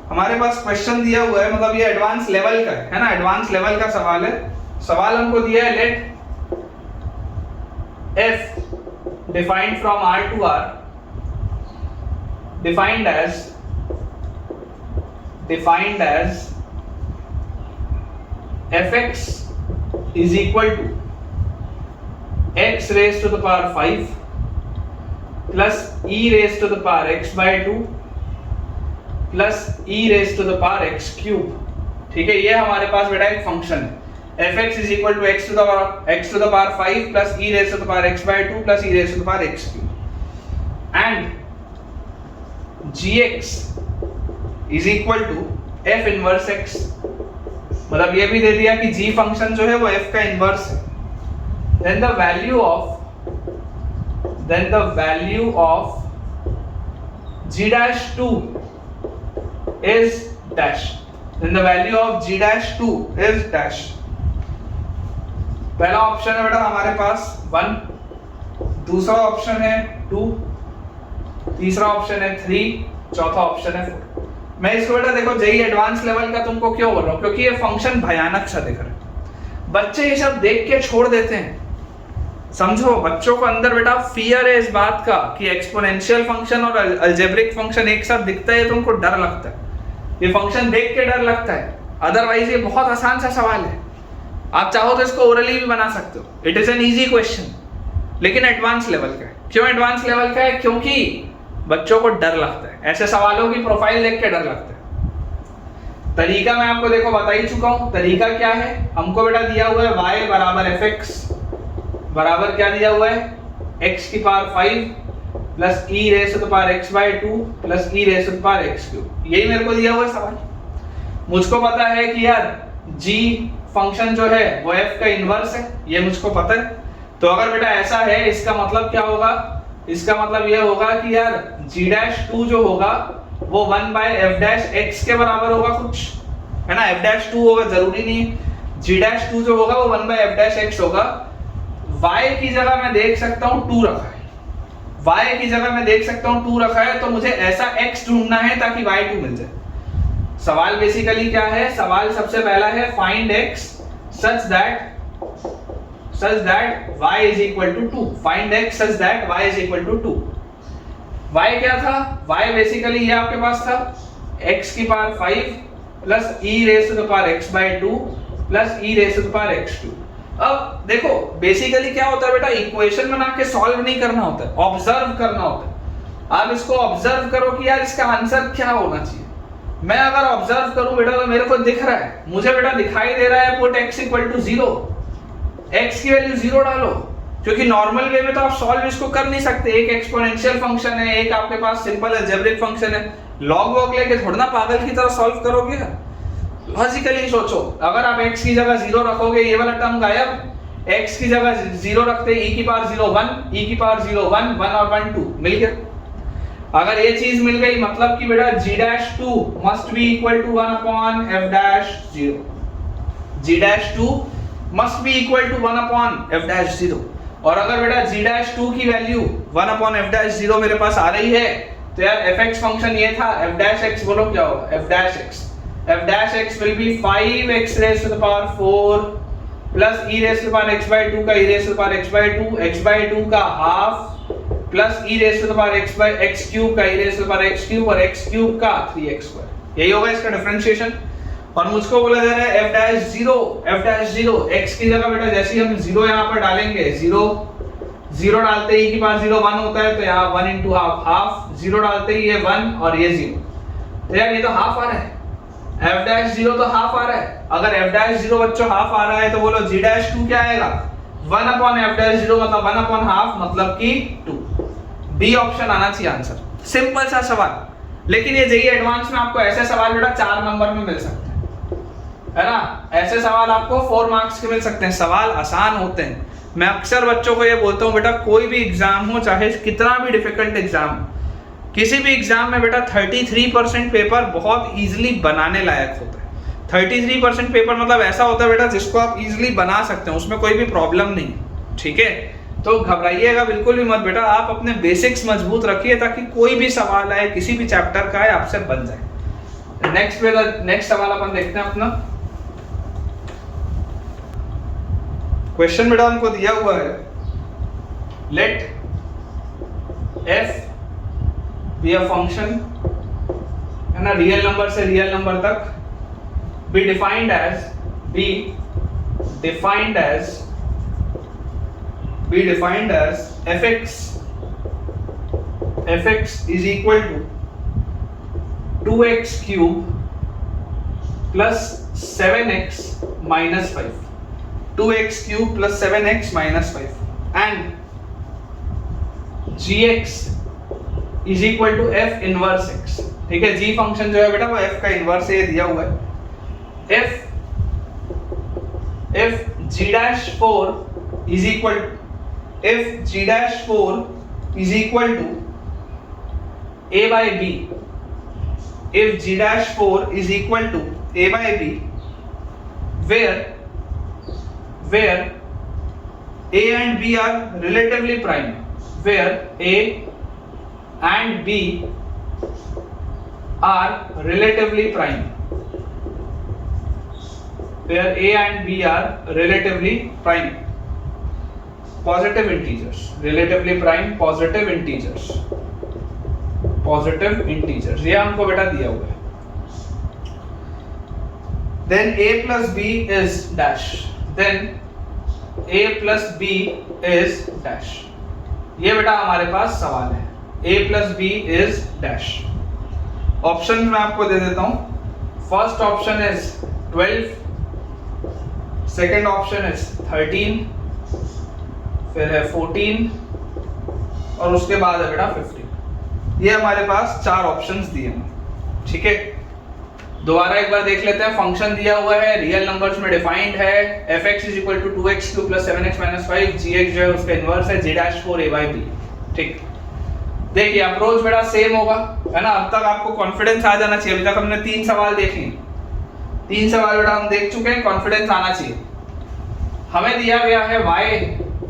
हमारे पास क्वेश्चन दिया हुआ है, मतलब ये एडवांस लेवल का है ना, एडवांस लेवल का सवाल है। सवाल हमको दिया है, let f defined from r to r defined as fx is equal to x raised to the power 5 plus e raised to the power x by 2 plus e raised to the power x cube। ठीक है, ये हमारे पास बेटा एक function है, fx is equal to x to the power 5 plus e raised to the power x by 2 plus e raised to the power x cube and gx is equal to f inverse x। मतलब ये भी दे दिया कि g function जो है वो f का inverse है। then the value of g dash 2 is dash, then the value of g dash 2 is dash। पहला ऑप्शन है बेटा हमारे पास 1, दूसरा ऑप्शन है 2, तीसरा ऑप्शन है 3, चौथा ऑप्शन है 4। मैं इसको बेटा देखो जेई एडवांस लेवल का तुमको क्यों बोल रहा हूं, क्योंकि ये फंक्शन भयानक सा दिख रहा है। बच्चे ये सब देख के छोड़ देते हैं, समझो, बच्चों को अंदर बेटा फियर है इस बात का कि एक्सपोनेंशियल फंक्शन और अलजेब्रिक फंक्शन एक साथ दिखता है तो उनको डर लगता है, ये फंक्शन देख के डर लगता है। अदरवाइज ये बहुत आसान सा सवाल है, आप चाहो तो इसको ओरली भी बना सकते हो, it is an easy question, लेकिन एडवांस लेवल का है। क्यों एडवांस लेवल का है, क्योंकि बच्चों को डर लगता है, ऐसे सवालों की प्रोफाइल देख के डर लगता है। तरीका मैं आपको देखो बता ही चुका हूं। तरीका क्या है, हमको बेटा दिया हुआ है y बराबर fx बराबर क्या दिया हुआ है, x की power 5 plus e raise to the power x by 2 plus e raise to the power x cube. यही मेरे को दिया हुआ है सवाल। मुझको पता है कि यार g फंक्शन जो है वो f का इनवर्स है, ये मुझको पता है। तो अगर बेटा ऐसा है, इसका मतलब क्या होगा, इसका मतलब ये होगा कि यार g'2 जो होगा वो 1 बाय f' के बराबर होगा कुछ, है ना। f'2 होगा, जरूरी नहीं g'2 जो होगा वो 1 बाय f' होगा। y की जगह मैं देख सकता हूं 2 रखा है, y की जगह मैं देख सकता हूं 2 रखा है, तो मुझे ऐसा x ढूंढना है ताकि y2 मिल जाए। सवाल बेसिकली क्या है, सवाल सबसे पहला है find x such that y is equal to 2। Find x such that y is equal to 2। y क्या था, y बेसिकली ये आपके पास था x की power 5 plus e raise to the power x by 2 plus e raise to the power x cube. अब देखो basically क्या होता है बेटा, इक्वेशन बना के सॉल्व नहीं करना होता है, ऑब्जर्व करना होता है। आप इसको ऑब्जर्व करो कि यार इसका आंसर क्या होना चाहिए। मैं अगर ऑब्जर्व करूं बेटा तो मेरे को दिख रहा है, मुझे बेटा दिखाई दे रहा है put x equal to 0, x की वैल्यू 0 डालो, क्योंकि नॉर्मल वे में तो आप सॉल्व इसको कर नहीं सकते। एक एक्सपोनेंशियल फंक्शन है, एक आपके पास सिंपल अलजेब्रिक फंक्शन है, लॉग वॉग लेके थोड़ा ना पागल की तरह सॉल्व करोगे। लॉजिकली सोचो, अगर आप x की जगह 0 रखोगे ये वाला टर्म गायब, x की जगह 0 रखते e की पावर 0 1, e की पावर 0 1 1 और 1 2 मिल गया। अगर ये चीज मिल गई मतलब कि बेटा g'2 must be equal to 1 upon f'0, g'2 must be equal to 1 upon f'0। और अगर बेटा g'2 की वैल्यू 1 अपॉन f'0 मेरे पास आ रही है, तो यार fx फंक्शन ये था, f' बोलो क्या होगा, f' will be 5x raised to the power 4 plus e raised to the power x by 2 का e raised to the power x by 2 का half plus e raised to the power x by x cube का e raised to the power x cube और x cube का 3x²। यही होगा इसका differentiation. और मुझको बोला जा रहा है f'0 x की जगह बेटा जैसे ही हम 0 यहां पर डालेंगे, 0 डालते ही e की पावर 0 1 होता है, तो यहां 1 into हाफ 0 डालते ही ये 1 और ये 0, तो यार ये तो हाफ आ रहा है, f'0 तो हाफ आ रहा है। अगर f'0 बच्चों हाफ आ रहा है तो बोलो g'2 क्या आएगा, 1 अपॉन f'0 मतलब 1 अपॉन हाफ मतलब कि 2। बी ऑप्शन आना चाहिए आंसर। सिंपल सा सवाल, लेकिन ये जेईई एडवांस में आपको ऐसे सवाल बेटा 4 नंबर में मिल सकते हैं, है ना। ऐसे सवाल आपको 4 मार्क्स के मिल सकते हैं, सवाल आसान होते हैं। मैं अक्सर बच्चों को ये बोलता हूँ बेटा कोई भी एग्जाम हो, चाहे कितना भी डिफिकल्ट एग्जाम, किसी भी एग्जाम में बेटा 33% पेपर बहुत इजीली बनाने लायक होता है। 33% पेपर मतलब ऐसा होता है बेटा जिसको आप इजीली बना सकते हैं, उसमें कोई भी प्रॉब्लम नहीं, ठीक है। तो घबराइएगा बिल्कुल भी मत बेटा, आप अपने बेसिक्स मजबूत रखिए ताकि कोई भी सवाल आए किसी भी चैप्टर का आए आपसे बन जाए। नेक्स्ट सवाल अपन देखते हैं अपना। क्वेश्चन बेटा हमको दिया हुआ है, let f be a function, है ना, रियल नंबर से रियल नंबर तक, be defined as fx is equal to 2x cube plus 7x minus 5, 2x cube plus 7x minus 5 and gx is equal to f inverse x। ठीक है, g function जो है बेटा वो f का inverse है, दिया हुआ है। if g'4 is equal to a by b, if g'4 is equal to a by b, where a and b are relatively prime, where a and b are relatively prime, where a and b are relatively prime positive integers, relatively prime positive integers, ये हमको बेटा दिया हुआ है। then a plus b is dash, ये बेटा हमारे पास सवाल है। a plus b is dash। Option मैं आपको दे देता हूं। First option is 12, second option is 13, फिर है 14 और उसके बाद है बेटा 15। ये हमारे पास 4 ऑप्शंस दिए हैं, ठीक है। दोबारा एक बार देख लेते हैं। फंक्शन दिया हुआ है, रियल नंबर्स में डिफाइंड है, fx = 2x³ + 7x - 5, gx जो है उसका इनवर्स है g'4a/b। ठीक, देखिए अप्रोच बेटा सेम होगा, है ना। अब तक आपको कॉन्फिडेंस आ जाना चाहिए। अभी तक हमने 3 सवाल देखे, 3 सवाल बेटा हम देख चुके हैं, कॉन्फिडेंस आना चाहिए। हमें दिया गया है y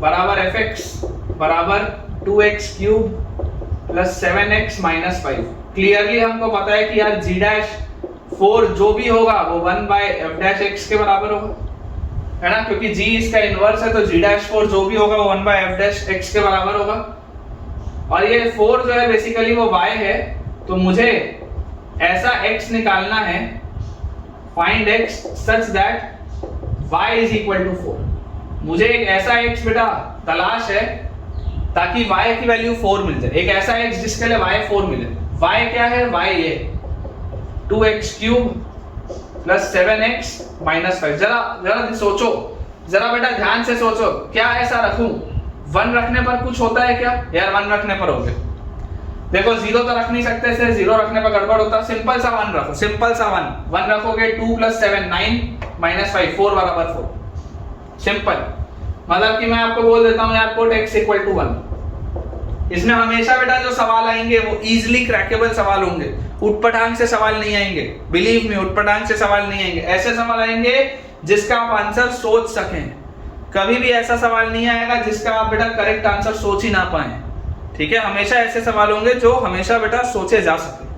बराबर fx बराबर 2x³ + 7x - 5। क्लियरली हमको पता है कि यार g'4 जो भी होगा वो 1/f' के बराबर होगा, है ना, क्योंकि g इसका इनवर्स है तो g'4 जो भी होगा वो 1/f' के बराबर होगा। और ये 4 जो है बेसिकली वो y है, तो मुझे ऐसा x निकालना है, find x such that y = 4। मुझे एक ऐसा x बेटा तलाश है ताकि y की वैल्यू 4 मिल जाए, एक ऐसा x जिसके लिए y 4 मिले। y क्या है? y ये 2x³ + 7x - 5। जरा सोचो, जरा बेटा ध्यान से सोचो, क्या ऐसा रखूं? 1 रखने पर कुछ होता है क्या? यार 1 रखने पर हो गया। देखो 0 तो रख नहीं सकते, इसलिए 0 रखने पर गड़बड़ होता है। सिंपल सा 1 रखो, सिंपल सा 1 रखोगे। 2 + 7 9 - 5 4 बराबर 4। सिंपल, मतलब कि मैं आपको बोल देता हूं यार पुट x = 1। इसमें हमेशा बेटा जो सवाल आएंगे वो इजीली क्रैकेबल सवाल होंगे, उठपटांग से सवाल नहीं आएंगे। बिलीव मी, उठपटांग से सवाल नहीं आएंगे। ऐसे सवाल आएंगे जिसका आप आंसर सोच सकें। कभी भी ऐसा सवाल नहीं आएगा जिसका आप बेटा करेक्ट आंसर सोच ही ना पाए, ठीक है। हमेशा ऐसे सवाल होंगे जो हमेशा बेटा सोचे जा सके।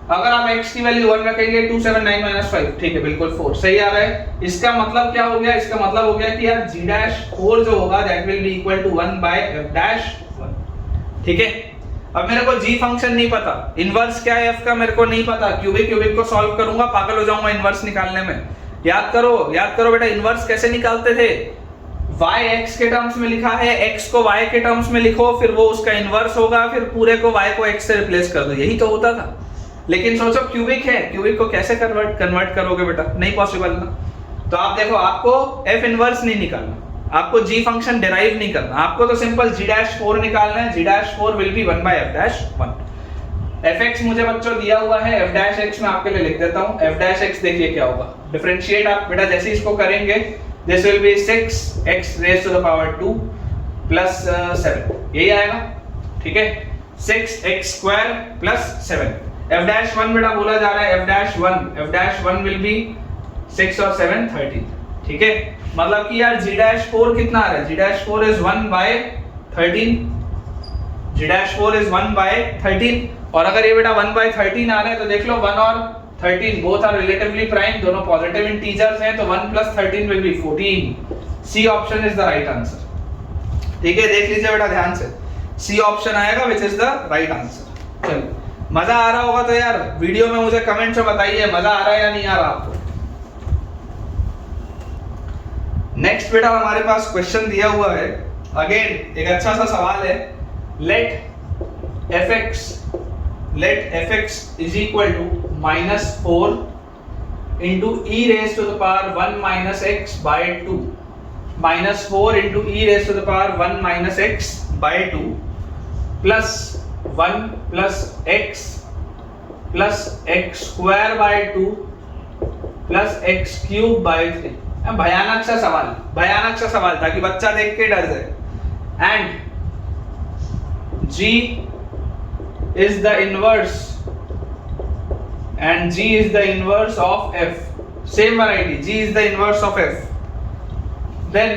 अगर आप x की वैल्यू 1 रखेंगे 2 7 9 - 5, ठीक है, बिल्कुल 4 सही आ रहा है। इसका मतलब क्या हो गया? इसका मतलब हो गया कि यार g'4 जो होगा that will be equal to 1/f'1, ठीक है। अब मेरे को g फंक्शन नहीं पता, इनवर्स क्या है f का मेरे को नहीं पता। क्यूबिक को सॉल्व करूंगा, पागल हो जाऊंगा इनवर्स निकालने में। याद करो बेटा, इनवर्स कैसे निकालते थे? y x के टर्म्स में लिखा है, x को y के टर्म्स में लिखो, फिर वो उसका इनवर्स होगा, फिर पूरे को y को x से रिप्लेस कर दो, यही तो होता था। लेकिन सोचो क्यूबिक है, क्यूबिक को कैसे कन्वर्ट करोगे बेटा? नहीं पॉसिबल ना। तो आप देखो, आपको f इनवर्स नहीं निकालना, आपको g फंक्शन डिराइव नहीं करना, आपको तो सिंपल g'4 निकालना है। g'4 will be 1/f'1। fx मुझे बच्चों दिया हुआ है, f' मैं आपके लिए लिख देता हूं। f' देखिए क्या होगा, डिफरेंशिएट आप बेटा जैसे इसको करेंगे, this will be 6x⁻² + 7, यही आएगा, ठीक है। 6x² + 7। f'1 बेटा बोला जा रहा है, f'1 will be 6 और 7 13, ठीक है। मतलब कि यार g'4 कितना आ रहा है? g'4 is 1/13, g'4 is 1/13। और अगर ये बेटा 1/13 आ रहा है तो देख लो 1 और 13 बोथ आर रिलेटिवली प्राइम, दोनों पॉजिटिव इंटीजर्स हैं, तो 1 + 13 will be 14। C option is the right answer, ठीक है। देख लीजिए बेटा ध्यान से, सी ऑप्शन आएगा which is the right answer. चलिए, मजा आ रहा होगा तो यार वीडियो में मुझे कमेंट में बताइए मजा आ रहा है या नहीं आ रहा आपको। नेक्स्ट बेटा हमारे पास क्वेश्चन दिया हुआ है, अगेन एक अच्छा सा सवाल है। Let fx is equal to -4 into e⁻1 - x/2, -4 into e⁻1 - x/2 plus 1 plus x plus x²/2 plus x³/3। भयानक सा सवाल ताकि बच्चा देख के डर जाए। And g is the inverse of f, same variety, g is the inverse of f, then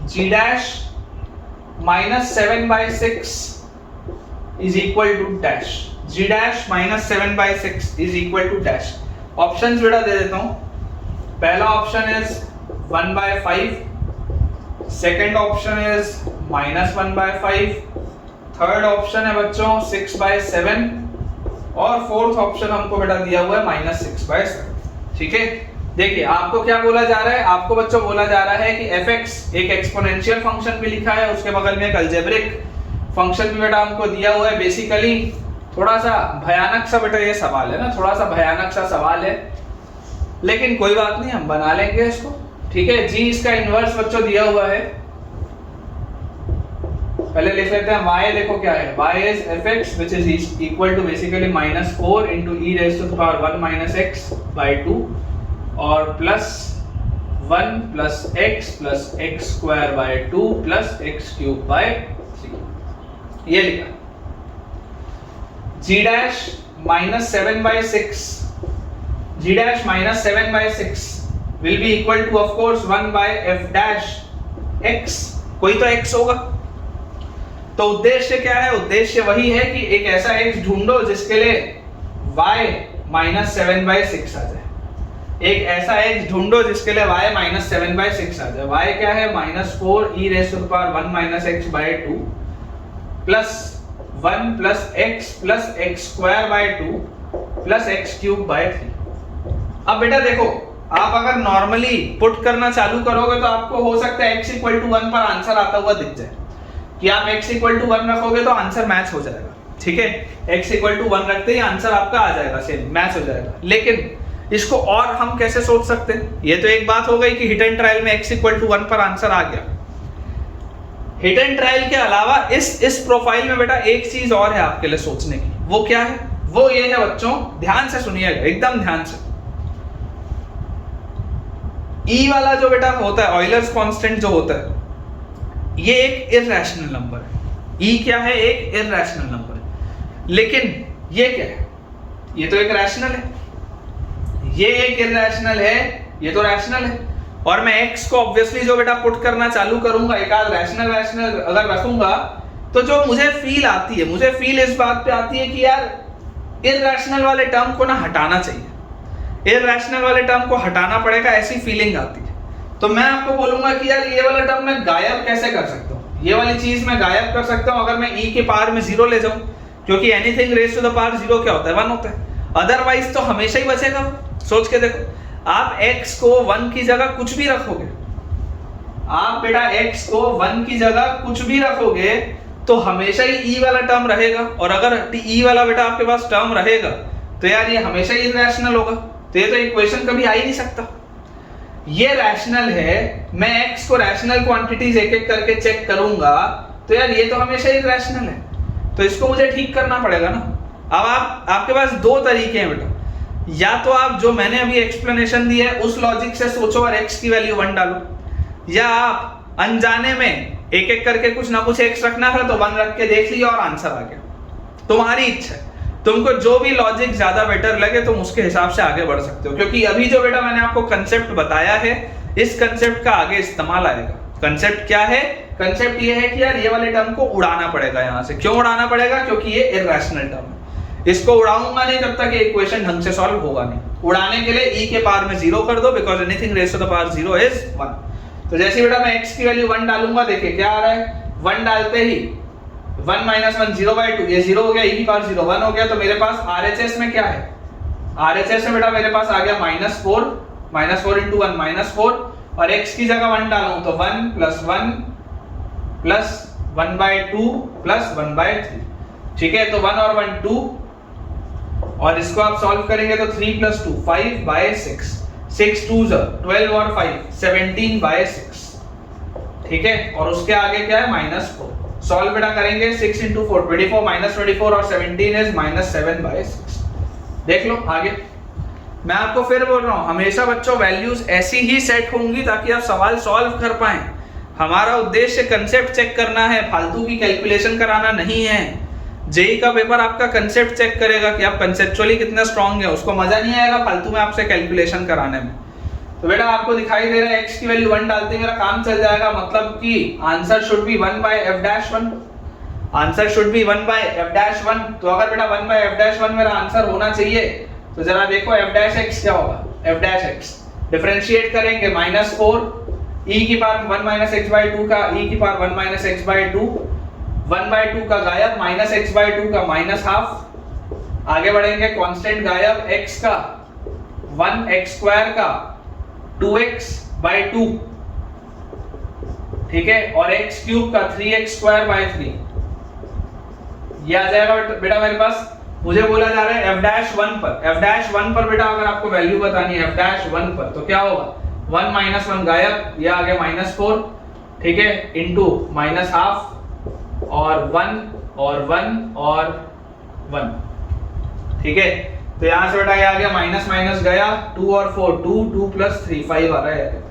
g' -7/6 is equal to dash, g' -7/6 is equal to dash। Options बेटा दे देता हूं। पहला option is 1/5, second option is -1/5, third option है बच्चों 6/7 और fourth option हमको बेटा दिया हुआ है -6/7, ठीक है। देखिए आपको क्या बोला जा रहा है, आपको बच्चों बोला जा रहा है कि fx एक एक्सपोनेंशियल फंक्शन भी लिखा है, उसके बगल में एक अलजेब्रिक फंक्शन भी बेटा हमको दिया हुआ है। बेसिकली थोड़ा सा भयानक सा बेटा ये सवाल है ना, थोड़ा सा भयानक सा सवाल है, लेकिन कोई बात नहीं, हम बना लेंगे इसको। ठीक है, जी इसका इनवर्स बच्चों दिया हुआ है। पहले लिख लेते हैं y, देखो क्या है, y is fx which is equal to basically -4 into e raised to the power 1 minus x by 2 और plus 1 plus x plus x square by 2 plus x cube by 3, ये लिखा। g dash minus 7 by 6, g dash minus 7 by 6 will be equal to of course 1 by f dash x, कोई तो x होगा। तो उद्देश्य क्या है, उद्देश्य वही है कि एक ऐसा x ढूंढो जिसके लिए y minus 7 by 6 आ जाए। एक ऐसा x ढूंढो जिसके लिए y minus 7 by 6 आ जाए। y क्या है, -4 e raised to the power 1 minus x by 2 plus 1 plus x plus x square by 2 plus x cube by 3। अब बेटा देखो, आप अगर नॉर्मली पुट करना चालू करोगे तो आपको हो सकता है x इक्वल टू 1 पर आंसर आता हुआ दिख जाए, कि आप x इक्वल टू 1 रखोगे तो आंसर मैच हो जाएगा। ठीक है, x इक्वल टू 1 रखते ही आंसर आपका आ जाएगा, सेम मैच हो जाएगा। लेकिन इसको और हम कैसे सोच सकते हैं, ये तो एक बात हो गई कि हिट एंड ट्रायल में x इक्वल टू 1 पर आंसर आ गया। हिट एंड ट्रायल के अलावा इस प्रोफाइल में बेटा एक चीज और है आपके लिए सोचने की, वो क्या है, वो ये है बच्चों, ध्यान से सुनिएगा, एकदम ध्यान से। E वाला जो बेटा होता है, ऑयलर्स कांस्टेंट जो होता है, ये एक इररेशनल नंबर है। E क्या है, एक इररेशनल नंबर है। लेकिन ये क्या है, ये तो एक रैशनल है, ये एक इररेशनल है, ये तो रैशनल है। और मैं x को ऑब्वियसली जो बेटा पुट करना चालू करूंगा, एक आध रैशनल अगर रखूंगा, तो जो मुझे फील आती है, मुझे फील इस बात पे आती है कि यार इररेशनल वाले टर्म को ना हटाना चाहिए, इररेशनल वाले टर्म को हटाना पड़ेगा, ऐसी फीलिंग आती है। तो मैं आपको बोलूंगा कि यार ये वाला टर्म मैं गायब कैसे कर सकता हूँ, ये वाली चीज मैं गायब कर सकता हूँ अगर मैं e के पावर में 0 ले जाऊं, क्योंकि anything raise to the power 0 क्या होता है, 1 होता है। अदरवाइज तो हमेशा ही बचेगा। सोच के देखो, आप x को 1 की जगह कुछ भी रखोगे, आप बेटा x को 1 की जगह कुछ भी रखोगे तो हमेशा ही e वाला टर्म रहेगा। और अगर e वाला बेटा आपके पास टर्म रहेगा तो यार ये हमेशा ही इररेशनल होगा, तो ये तो इक्वेशन कभी आ ही नहीं सकता। ये रैशनल है, मैं x को रैशनल क्वांटिटीज एक एक करके चेक करूंगा तो यार ये तो हमेशा ही रैशनल है, तो इसको मुझे ठीक करना पड़ेगा ना। अब आपके पास दो तरीके हैं बेटा, या तो आप जो मैंने अभी एक्सप्लेनेशन दी है उस लॉजिक से सोचो और x की वैल्यू 1 डालो, या आप अनजाने में एक एक करके कुछ ना कुछ x रखना था तो 1 रख के देख लिया और आंसर आ गया। तुम्हारी इच्छा है, तुमको जो भी लॉजिक ज्यादा बेटर लगे तुम उसके हिसाब से आगे बढ़ सकते हो, क्योंकि अभी जो बेटा मैंने आपको कंसेप्ट बताया है, इस कंसेप्ट का आगे इस्तेमाल आएगा। कंसेप्ट क्या है, कंसेप्ट ये है कि यार ये वाले टर्म को उड़ाना पड़ेगा यहाँ से। क्यों उड़ाना पड़ेगा, क्योंकि ये इररेशनल टर्म है, इसको उड़ाऊंगा नहीं तब तक ये इक्वेशन ढंग से सॉल्व होगा नहीं। उड़ाने के लिए e के पावर में 0 कर दो, because anything raise to the power 0 is 1। तो जैसे बेटा मैं x की वैल्यू 1 डालूंगा, देखिए क्या आ रहा है, 1 डालते ही 1 minus 1 0/2, ये 0 हो गया, e की पावर 0 1 हो गया। तो मेरे पास RHS में क्या है, RHS में बेटा मेरे पास आ गया -4 into 1 -4, और x की जगह 1 डालूं तो 1 plus 1 plus 1/2 plus 1/3। ठीक है, तो 1 और 1 2, और इसको आप सॉल्व करेंगे तो 3 plus 2 5/6, 6 2s 12 और 5 17/6। ठीक है, और उसके आगे क्या है -4। सॉल्व बेटा करेंगे 6 into 4 24 -24 और 17 is -7/6। देख लो आगे। मैं आपको फिर बोल रहा हूं, हमेशा बच्चों वैल्यूज ऐसी ही सेट होंगी ताकि आप सवाल सॉल्व कर पाएं। हमारा उद्देश्य कंसेप्ट चेक करना है, फालतू की कैलकुलेशन कराना नहीं है। जेई का पेपर आपका कंसेप्ट चेक करेगा कि आप कंसेप्चुअली कितने स्ट्रांग है, उसको मजा नहीं आएगा फालतू में आपसे कैलकुलेशन कराने में। तो बेटा आपको दिखाई दे रहा है x की वैल्यू 1 डालते ही मेरा काम चल जाएगा, मतलब कि answer should be 1/f-1, answer should be 1/f-1। तो अगर बेटा 1/f-1 मेरा आंसर होना चाहिए तो जरा देखो f' क्या होगा, f' डिफरेंशिएट करेंगे -4 e की पावर 1 - x/2 का e की पावर 1 - x/2, 1/2 का गायब, -x/2 का -12। आगे बढ़ेंगे, कांस्टेंट गायब, x का 1x² का 2x/2। ठीक है, और x³ का 3x² 3। ये आ जाएगा बेटा मेरे पास। मुझे बोला जा रहा है f'1 पर, f'1 पर बेटा अगर आपको वैल्यू बतानी है f'1 पर तो क्या होगा, 1 माइनस 1 गायब, ये आ गया -4, ठीक है, इनटू -12 और 1 और 1 और 1, ठीक है। तो यहां से बेटा ये आ गया माइनस माइनस गया, 2 और 4 2 प्लस 3 5 आ रहा है।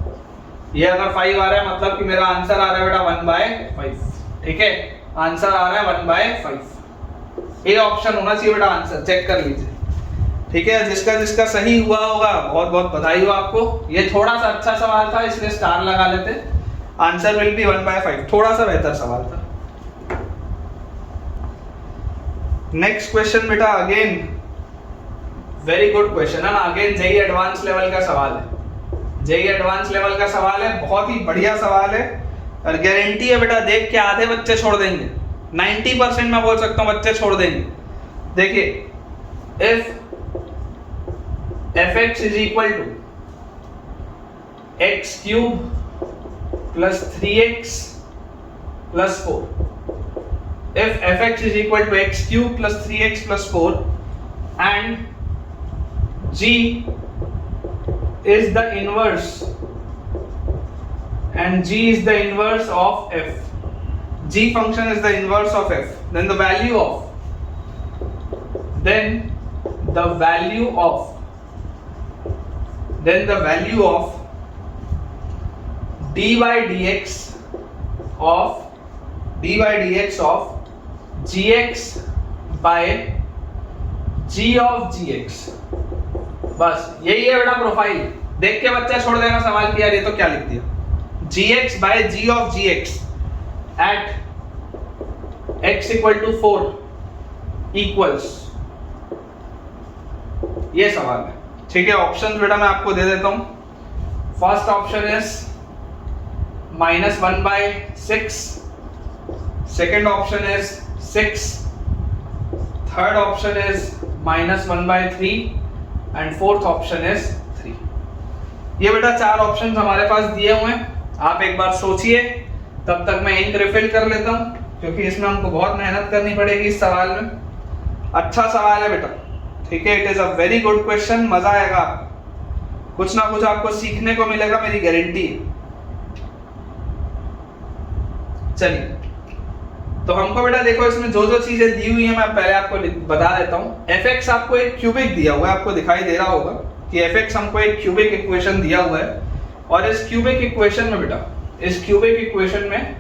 ये अगर 5 आ रहा है मतलब कि मेरा आंसर आ रहा है बेटा 1/5, ठीक है, आंसर आ रहा है 1/5। ये ऑप्शन होना चाहिए बेटा आंसर, चेक कर लीजिए, ठीक है। जिसका जिसका सही हुआ होगा बहुत बहुत बधाई हो आपको। ये थोड़ा सा अच्छा सवाल था इसलिए स्टार लगा लेते, आंसर विल बी 1/5, थोड़ा सा बेहतर सवाल था। नेक्स्ट क्वेश्चन बेटा, अगेन वेरी गुड क्वेश्चन है ना, अगेन जेईई एडवांस लेवल का सवाल है, जेईई एडवांस लेवल का सवाल है, बहुत ही बढ़िया सवाल है और गारंटी है बेटा देख के आधे बच्चे छोड़ देंगे, 90% मैं बोल सकता हूं बच्चे छोड़ देंगे। देखिए, if fx is equal to x cube plus 3x plus 4, if fx is equal to x cube plus 3x plus 4 and g is the inverse of f, g function is the inverse of f, then the value of dy dx of gx by g of gx, बस यही है बेटा profile. देख के बच्चा छोड़ देगा सवाल की यार ये तो क्या लिख दिया, gx by g of gx at x equal to 4 equals, ये सवाल है, ठीक है। ऑप्शन बेटा मैं आपको दे देता हूं। First option is -1/6, second option is 6, third option is -1/3 and fourth option is 3। ये बेटा चार ऑप्शंस हमारे पास दिए हुए हैं, आप एक बार सोचिए, तब तक मैं इंक रिफिल कर लेता हूं क्योंकि इसमें हमको बहुत मेहनत करनी पड़ेगी इस सवाल में। अच्छा सवाल है बेटा, ठीक है, it is a very good question, मजा आएगा, कुछ ना कुछ आपको सीखने को मिलेगा, मेरी गारंटी है। चलिए, तो हमको बेटा देखो इसमें जो जो चीजें दी हुई है मैं पहले आपको बता देता हूं। fx आपको एक क्यूबिक दिया हुआ है, आपको दिखाई दे रहा होगा कि fx हमको एक क्यूबिक इक्वेशन दिया हुआ है और इस क्यूबिक इक्वेशन में बेटा, इस क्यूबिक इक्वेशन में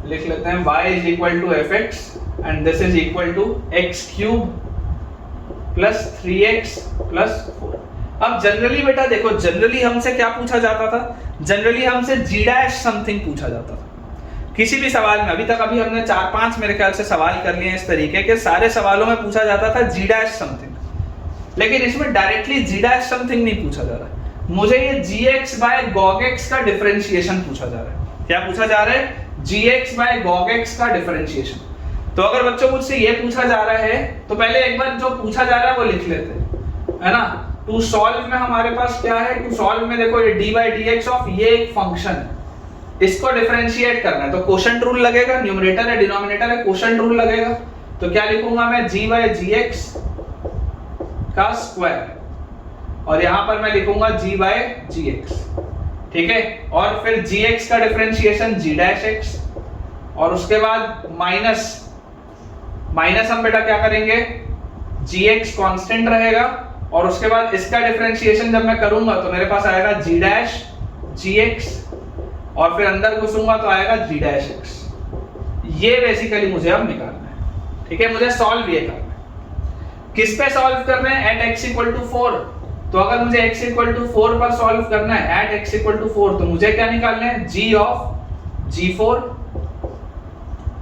लिख लेते हैं y is equal to fx and this is equal to x cube plus 3x plus 4। अब जनरली बेटा देखो, जनरली हमसे क्या पूछा जाता था, जनरली हमसे g डैश समथिंग पूछा जाता था किसी भी सवाल में। अभी तक अभी हमने 4-5 मेरे ख्याल से सवाल कर लिए हैं इस तरीके के, सारे सवालों में पूछा जाता था g डैश समथिंग, लेकिन इसमें डायरेक्टली g डैश समथिंग नहीं पूछा जा रहा। मुझे ये gx बाय gog x का डिफरेंशिएशन पूछा जा रहा है। क्या पूछा जा रहा है? gx बाय gog x का डिफरेंशिएशन। तो अगर बच्चों मुझसे ये पूछा जा रहा है तो पहले एक बार जो पूछा जा रहा है वो लिख लेते हैं, है ना। टू सॉल्व में हमारे पास क्या है, टू सॉल्व में देखो ये dy dx ऑफ ये एक फंक्शन है, इसको डिफरेंशिएट करना है तो क्वोशंट रूल लगेगा, न्यूमरेटर है डिनोमिनेटर है, क्वोशंट रूल लगेगा। तो क्या लिखूंगा मैं, g बाय gx का स्क्वायर और यहां पर मैं लिखूंगा g बाय gx, ठीक है। और फिर gx का डिफरेंशिएशन g डैश x और उसके बाद माइनस हम बेटा क्या करेंगे, gx कांस्टेंट रहेगा और उसके बाद इसका डिफरेंशिएशन जब मैं करूंगा तो मेरे पास आएगा g डैश gx और फिर अंदर घुसूंगा तो आएगा g डैश x। ये बेसिकली मुझे अब निकालना है, ठीक है, मुझे सॉल्व ये करना है। किस पे सॉल्व करना है? At x equal to 4। तो अगर मुझे x इक्वल टू 4 पर सॉल्व करना है, एट x इक्वल टू 4, तो मुझे क्या निकालना है, g of g4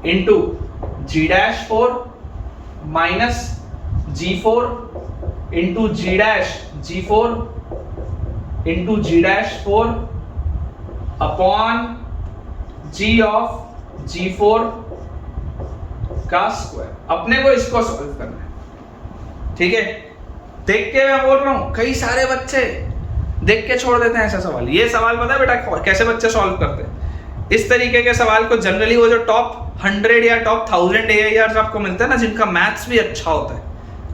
into g dash 4 minus g4 into g dash g4 into g dash 4 upon g of g4 का स्क्वायर। अपने को इसको सॉल्व करना है, ठीक है। देख के मैं बोल रहा हूं कई सारे बच्चे देख के छोड़ देते हैं ऐसा सवाल। ये सवाल पता है बेटा कैसे बच्चे सॉल्व करते हैं? इस तरीके के सवाल को जनरली वो जो टॉप 100 या टॉप 1000 AIRs आपको मिलते हैं ना, जिनका मैथ्स भी अच्छा होता है,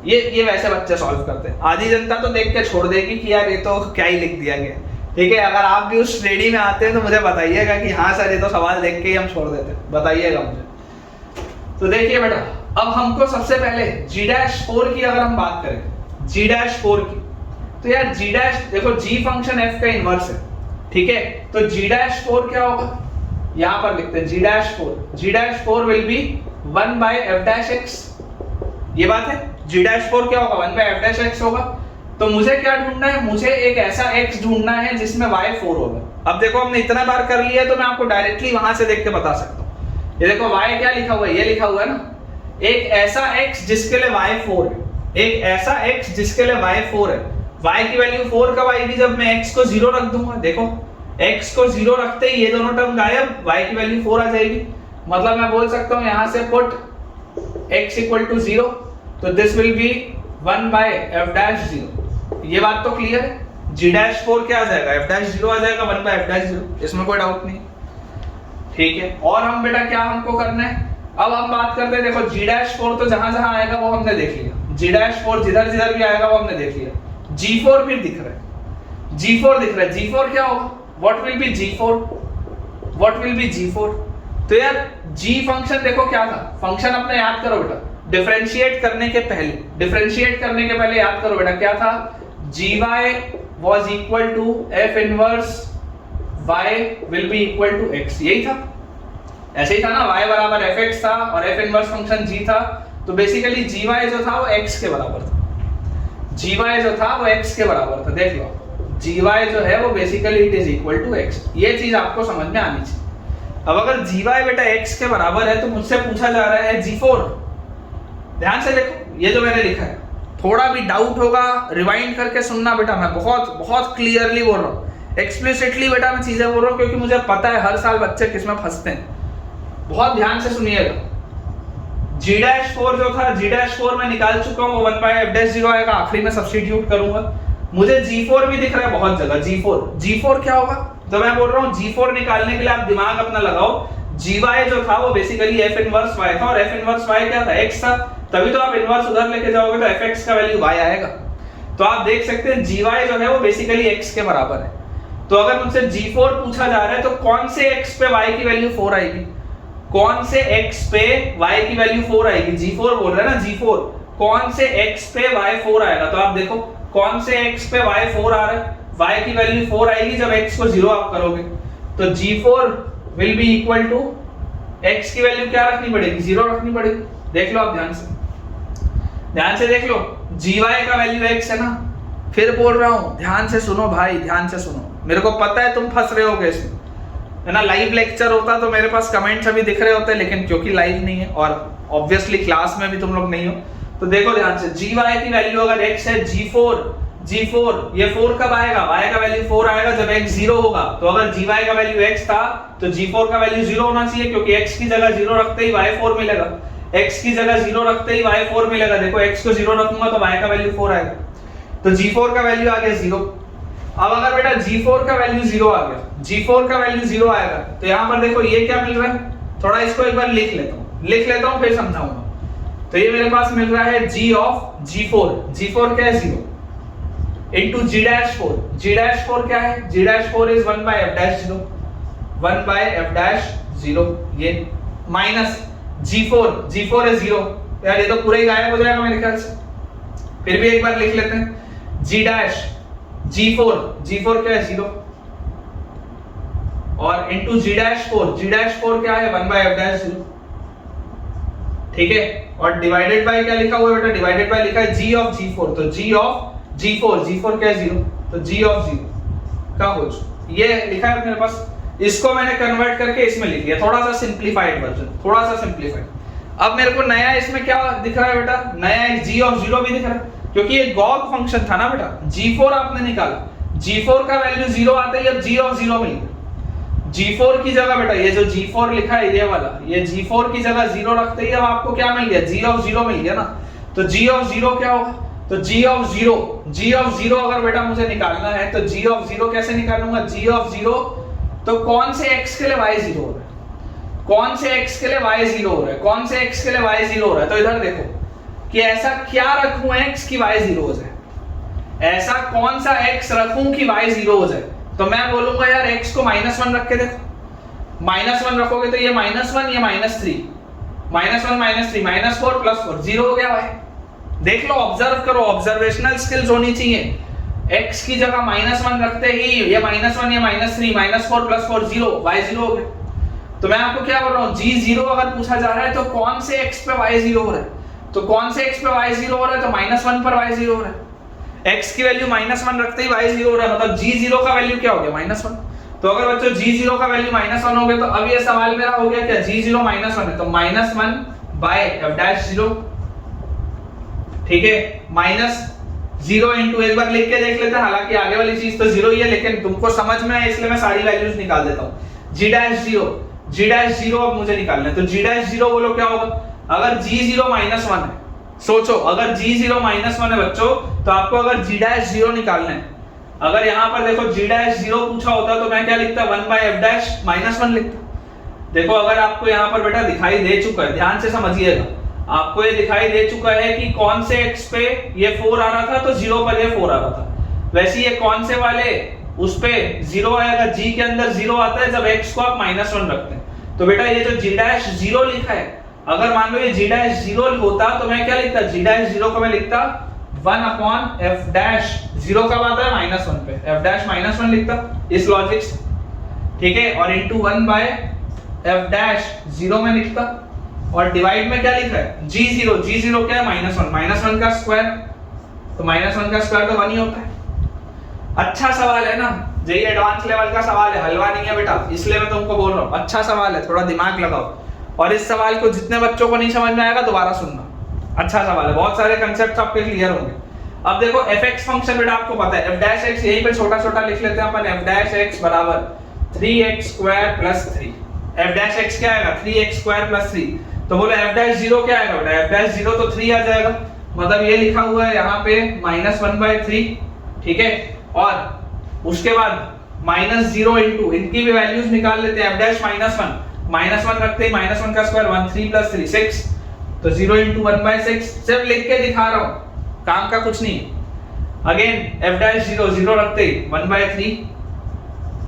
ये वैसे बच्चे सॉल्व करते हैं। आधी जनता तो देख के छोड़ देगी कि यार ये तो क्या ही लिख दिया गया। ठीक है, अगर आप भी उस श्रेणी में आते हैं तो मुझे बताइएगा कि हाँ सर ये तो सवाल देख के ही हम छोड़ देते हैं, बताइएगा मुझे। तो देखिए बेटा, अब हमको सबसे पहले G'4 की अगर हम बात करें, G'4 की, तो यार G' देखो G फंक्शन f का इनवर्स है। ठीक है, तो G'4 क्या होगा, यहां पर लिखते हैं G'4 विल बी 1/f'(x). ये बात है, G'4 क्या होगा, 1/f'(x) होगा। तो मुझे क्या ढूंढना है, मुझे एक ऐसा x ढूंढना है जिसमें y 4 होगा। अब देखो हमने इतना बार कर लिया तो मैं आपको डायरेक्टली वहां से देख के बता सकता हूं। ये देखो y क्या लिखा हुआ है, ये लिखा हुआ है ना, एक ऐसा x जिसके लिए y 4 है, एक ऐसा x जिसके लिए y 4 है। y की वैल्यू 4 कब आएगी, जब मैं x को 0 रख दूंगा। देखो x को 0 रखते ही ये दोनों टर्म गायब, y की वैल्यू 4 आ जाएगी। मतलब मैं बोल सकता हूं यहां से पुट x = 0, तो दिस विल बी 1/f'(0). ये बात तो क्लियर है। G'4 क्या आ जाएगा, f'0 आ जाएगा, 1/f'0, इसमें कोई डाउट नहीं। ठीक है, और हम बेटा क्या हमको करना है, अब हम बात करते हैं। देखो G'4 तो जहां जहां आएगा वो हमने देख लिया, G'4 जिधर जिधर भी आएगा वो हमने देख लिया। G4 फिर दिख रहा है, G4 दिख रहा है, G4 क्या होगा, what will be G4, what will be G4। तो यार G फंक्शन देखो क्या था, फंक्शन अपने याद करो बेटा, डिफरेंशिएट करने के पहले याद करो बेटा क्या था, gy was equal to f inverse y will be equal to x, यही था, ऐसे ही था ना, y बराबर fx था और f इनवर्स फंक्शन g था। तो बेसिकली gy जो था वो x के बराबर था, gy जो था वो x के बराबर था। देख लो gy जो है वो basically it is equal to x, ये चीज आपको समझ में आनी चाहिए। अब अगर gy बेटा x के बराबर है तो मुझसे पूछा जा रहा है G4। ध्यान से देखो ये जो मैंने लिखा है, थोड़ा भी डाउट होगा रिवाइंड करके सुनना बेटा, मैं बहुत बहुत क्लियरली बोल रहा हूँ, एक्सप्लिसिटली बेटा मैं चीजें बोल रहा हूँ, क्योंकि मुझे पता है हर साल बच्चे किसमें फंसते हैं। बहुत ध्यान से सुनिएगा, G'4 जो था, G'4 मैं निकाल चुका हूँ, 1/f'0 आएगा, आखिरी में सब्स्टिट्यूट करूंगा। मुझे G4 भी दिख रहा है बहुत जगह, G4 क्या होगा, तो मैं बोल रहा हूँ G4 निकालने के लिए आप दिमाग अपना लगाओ। gy जो था वो बेसिकली f इनवर्स y था, और f इनवर्स y क्या था, x था, तभी तो आप इनवर्स उधर लेके जाओगे तो fx का वैल्यू y आएगा। तो आप देख सकते हैं gy जो है वो बेसिकली x के बराबर है। तो अगर मुझसे G4 पूछा जा रहा है तो कौन से x पे y की वैल्यू 4 आएगी, कौन से x पे y की वैल्यू 4 आएगी, G4 बोल रहा है ना, G4 कौन से x पे y 4 आएगा। तो आप देखो कौन से x पे y 4 आ रहा है, y की वैल्यू 4 आएगी जब x को 0 आप करोगे। तो G4 will be equal to x की वैल्यू क्या रखनी पड़ेगी, 0 रखनी पड़ेगी। देख लो आप ध्यान से देख लो, gy का वैल्यू x है ना, फिर बोल रहा हूं ध्यान से सुनो भाई, ध्यान से सुनो, मेरे को पता है तुम फंस रहे होगे इसमें, है ना। लाइव लेक्चर होता तो मेरे पास कमेंट्स अभी दिख रहे होते, लेकिन क्योंकि लाइव नहीं है और ऑब्वियसली क्लास में भी तुम लोग नहीं हो, तो देखो ध्यान से, gy की वैल्यू अगर x है, G4 ये 4 कब आएगा, y का वैल्यू 4 आएगा जब x 0 होगा। तो अगर gy का वैल्यू x था तो G4 का वैल्यू 0 होना चाहिए, क्योंकि x की जगह 0 रखते ही y 4 मिलेगा, x की जगह 0 रखते ही y 4 मिलेगा। देखो x को 0 रखूंगा तो y का वैल्यू 4 आएगा, तो G4 का वैल्यू आ गया 0। अब अगर बेटा G4 का वैल्यू 0 आ गया, G4 का वैल्यू 0 आएगा, तो यहाँ पर देखो ये क्या मिल रहा है, थोड़ा इसको एक बार लिख लेता हूँ फिर समझाऊंगा। तो ये मेरे पास मिल रहा है g ऑफ G4 क्या है 0 into G'4 क्या है, G'4 is 1/f'0, ये माइनस G4 है 0, यार ये तो पूरा ही गायब हो जाएगा मेरे ख्याल से, फिर भी एक बार लिख लेते हैं G'4 क्या है 0, और into G'4 क्या है 1/f'0, ठीक है। और डिवाइडेड बाय क्या लिखा हुआ है बेटा, डिवाइडेड बाय लिखा है g ऑफ G4, तो g ऑफ G4 क्या है 0, तो g ऑफ 0 का होल, ये लिखा है मेरे पास, इसको मैंने कन्वर्ट करके इसमें लिख लिया, थोड़ा सा सिंपलीफाइड वर्जन, अब मेरे को नया इसमें क्या दिख रहा है बेटा, नया एक g ऑफ 0 भी दिख रहा है, क्योंकि ये गॉग फंक्शन था ना बेटा, G4 आपने निकाला, G4 का वैल्यू 0 आते ही अब g ऑफ 0 मिल गया। G4 की जगह बेटा ये जो G4 लिखा है ये वाला, ये G4 की जगह 0 रखते ही अब आपको क्या मिल गया, g ऑफ 0 मिल गया ना। तो g ऑफ 0 क्या होगा, तो g ऑफ 0 अगर बेटा मुझे निकालना है तो g ऑफ 0 कैसे निकालूंगा, g ऑफ 0 तो कौन से x के लिए y 0 हो रहा है, कौन से x के लिए y 0 हो रहा है, कौन से x के लिए y 0 हो रहा है। तो इधर देखो कि ऐसा क्या रखूं x की y 0 हो जाए, ऐसा कौन सा x रखूं कि y 0 हो जाए। तो मैं बोलूंगा यार x को -1 रख के देखो, -1 रखोगे तो ये -1 ये -3, -1 -3 -4 +4 0 हो गया भाई। देख लो, ऑब्जर्व करो, ऑब्जर्वेशनल स्किल्स होनी चाहिए। x की जगह -1 रखते ही ये -1 ये -3 -4 +4 0 y 0 हो गया। तो मैं आपको क्या बोल रहा हूँ, g0 अगर पूछा जा रहा है तो कौन से x पे y 0 हो रहा है, तो कौन से x पे y 0 हो रहा है, तो -1 पर y 0 हो रहा है। x की वैल्यू -1 रखते ही y 0 हो रहा है, मतलब g0 का वैल्यू क्या हो गया -1। तो अगर बच्चों g0 का वैल्यू -1 हो गया तो अब ये सवाल मेरा हो गया क्या, g0 -1 है तो -1 बाय f'0, ठीक है, -0 इंटू, एक बार लिख के देख लेते हैं, हालांकि आगे वाली चीज तो 0 ही है लेकिन तुमको समझ में आए इसलिए मैं सारी वैल्यूज निकाल देता हूं। g'0 अब मुझे निकालना है, तो g'0 बोलो क्या होगा, अगर g0 -1 है, सोचो अगर g0 -1 है बच्चों तो आपको अगर g'0 निकालना है, अगर यहां पर देखो g'0 पूछा होता तो मैं क्या लिखता, 1/f'-1 लिखता। देखो अगर आपको यहां पर बेटा दिखाई दे चुका है, ध्यान से समझिएगा, आपको ये दिखाई दे चुका है कि कौन से x पे ये 4 आ रहा था तो 0 पर ये 4 आ रहा था। वैसे ये कौन से वाले उस पे 0 आएगा, g के अंदर 0 आता है जब x को आप -1 रखते हैं। तो बेटा ये जो g'0 लिखा है, अगर मान लो ये g'0 होता तो मैं क्या लिखता, g'0 को मैं लिखता 1/f'0 कब आता है -1 पे, f'-1 लिखता इस लॉजिक से, ठीक है, और इनटू 1/f'0 में लिखता, और डिवाइड में क्या लिखा है g0 क्या है -1 का स्क्वायर, तो -1 का स्क्वायर तो 1 ही होता है। अच्छा सवाल है ना, जेई एडवांस लेवल का सवाल है, हलवा नहीं है बेटा, इसलिए मैं तुमको बोल रहा हूं अच्छा सवाल है, थोड़ा दिमाग लगाओ। और इस सवाल को जितने बच्चों को नहीं समझ में आएगा दोबारा सुनना, अच्छा सवाल है, बहुत सारे कांसेप्ट्स आपके क्लियर होंगे। अब देखो fx फंक्शन बेटा आपको पता है, f'(x) यहीं पे छोटा-छोटा लिख लेते हैं अपन, f'(x) बराबर 3x² + 3, f'(x) क्या आएगा 3x² + 3, तो बोलो f'0 क्या आएगा बेटा, f'0 तो 3 आ जाएगा, मतलब ये लिखा हुआ है यहाँ पे -1/3, ठीक है, और उसके बाद -0 इंटू, इनकी भी वैल्यूज निकाल लेते हैं, f'-1 रखते ही -1 का स्क्वायर 1 3 + 3 6, तो 0 इंटू 1/6, सिर्फ लिख के दिखा रहा हूँ, काम का कुछ नहीं। अगेन f'0 0 रखते ही 1/3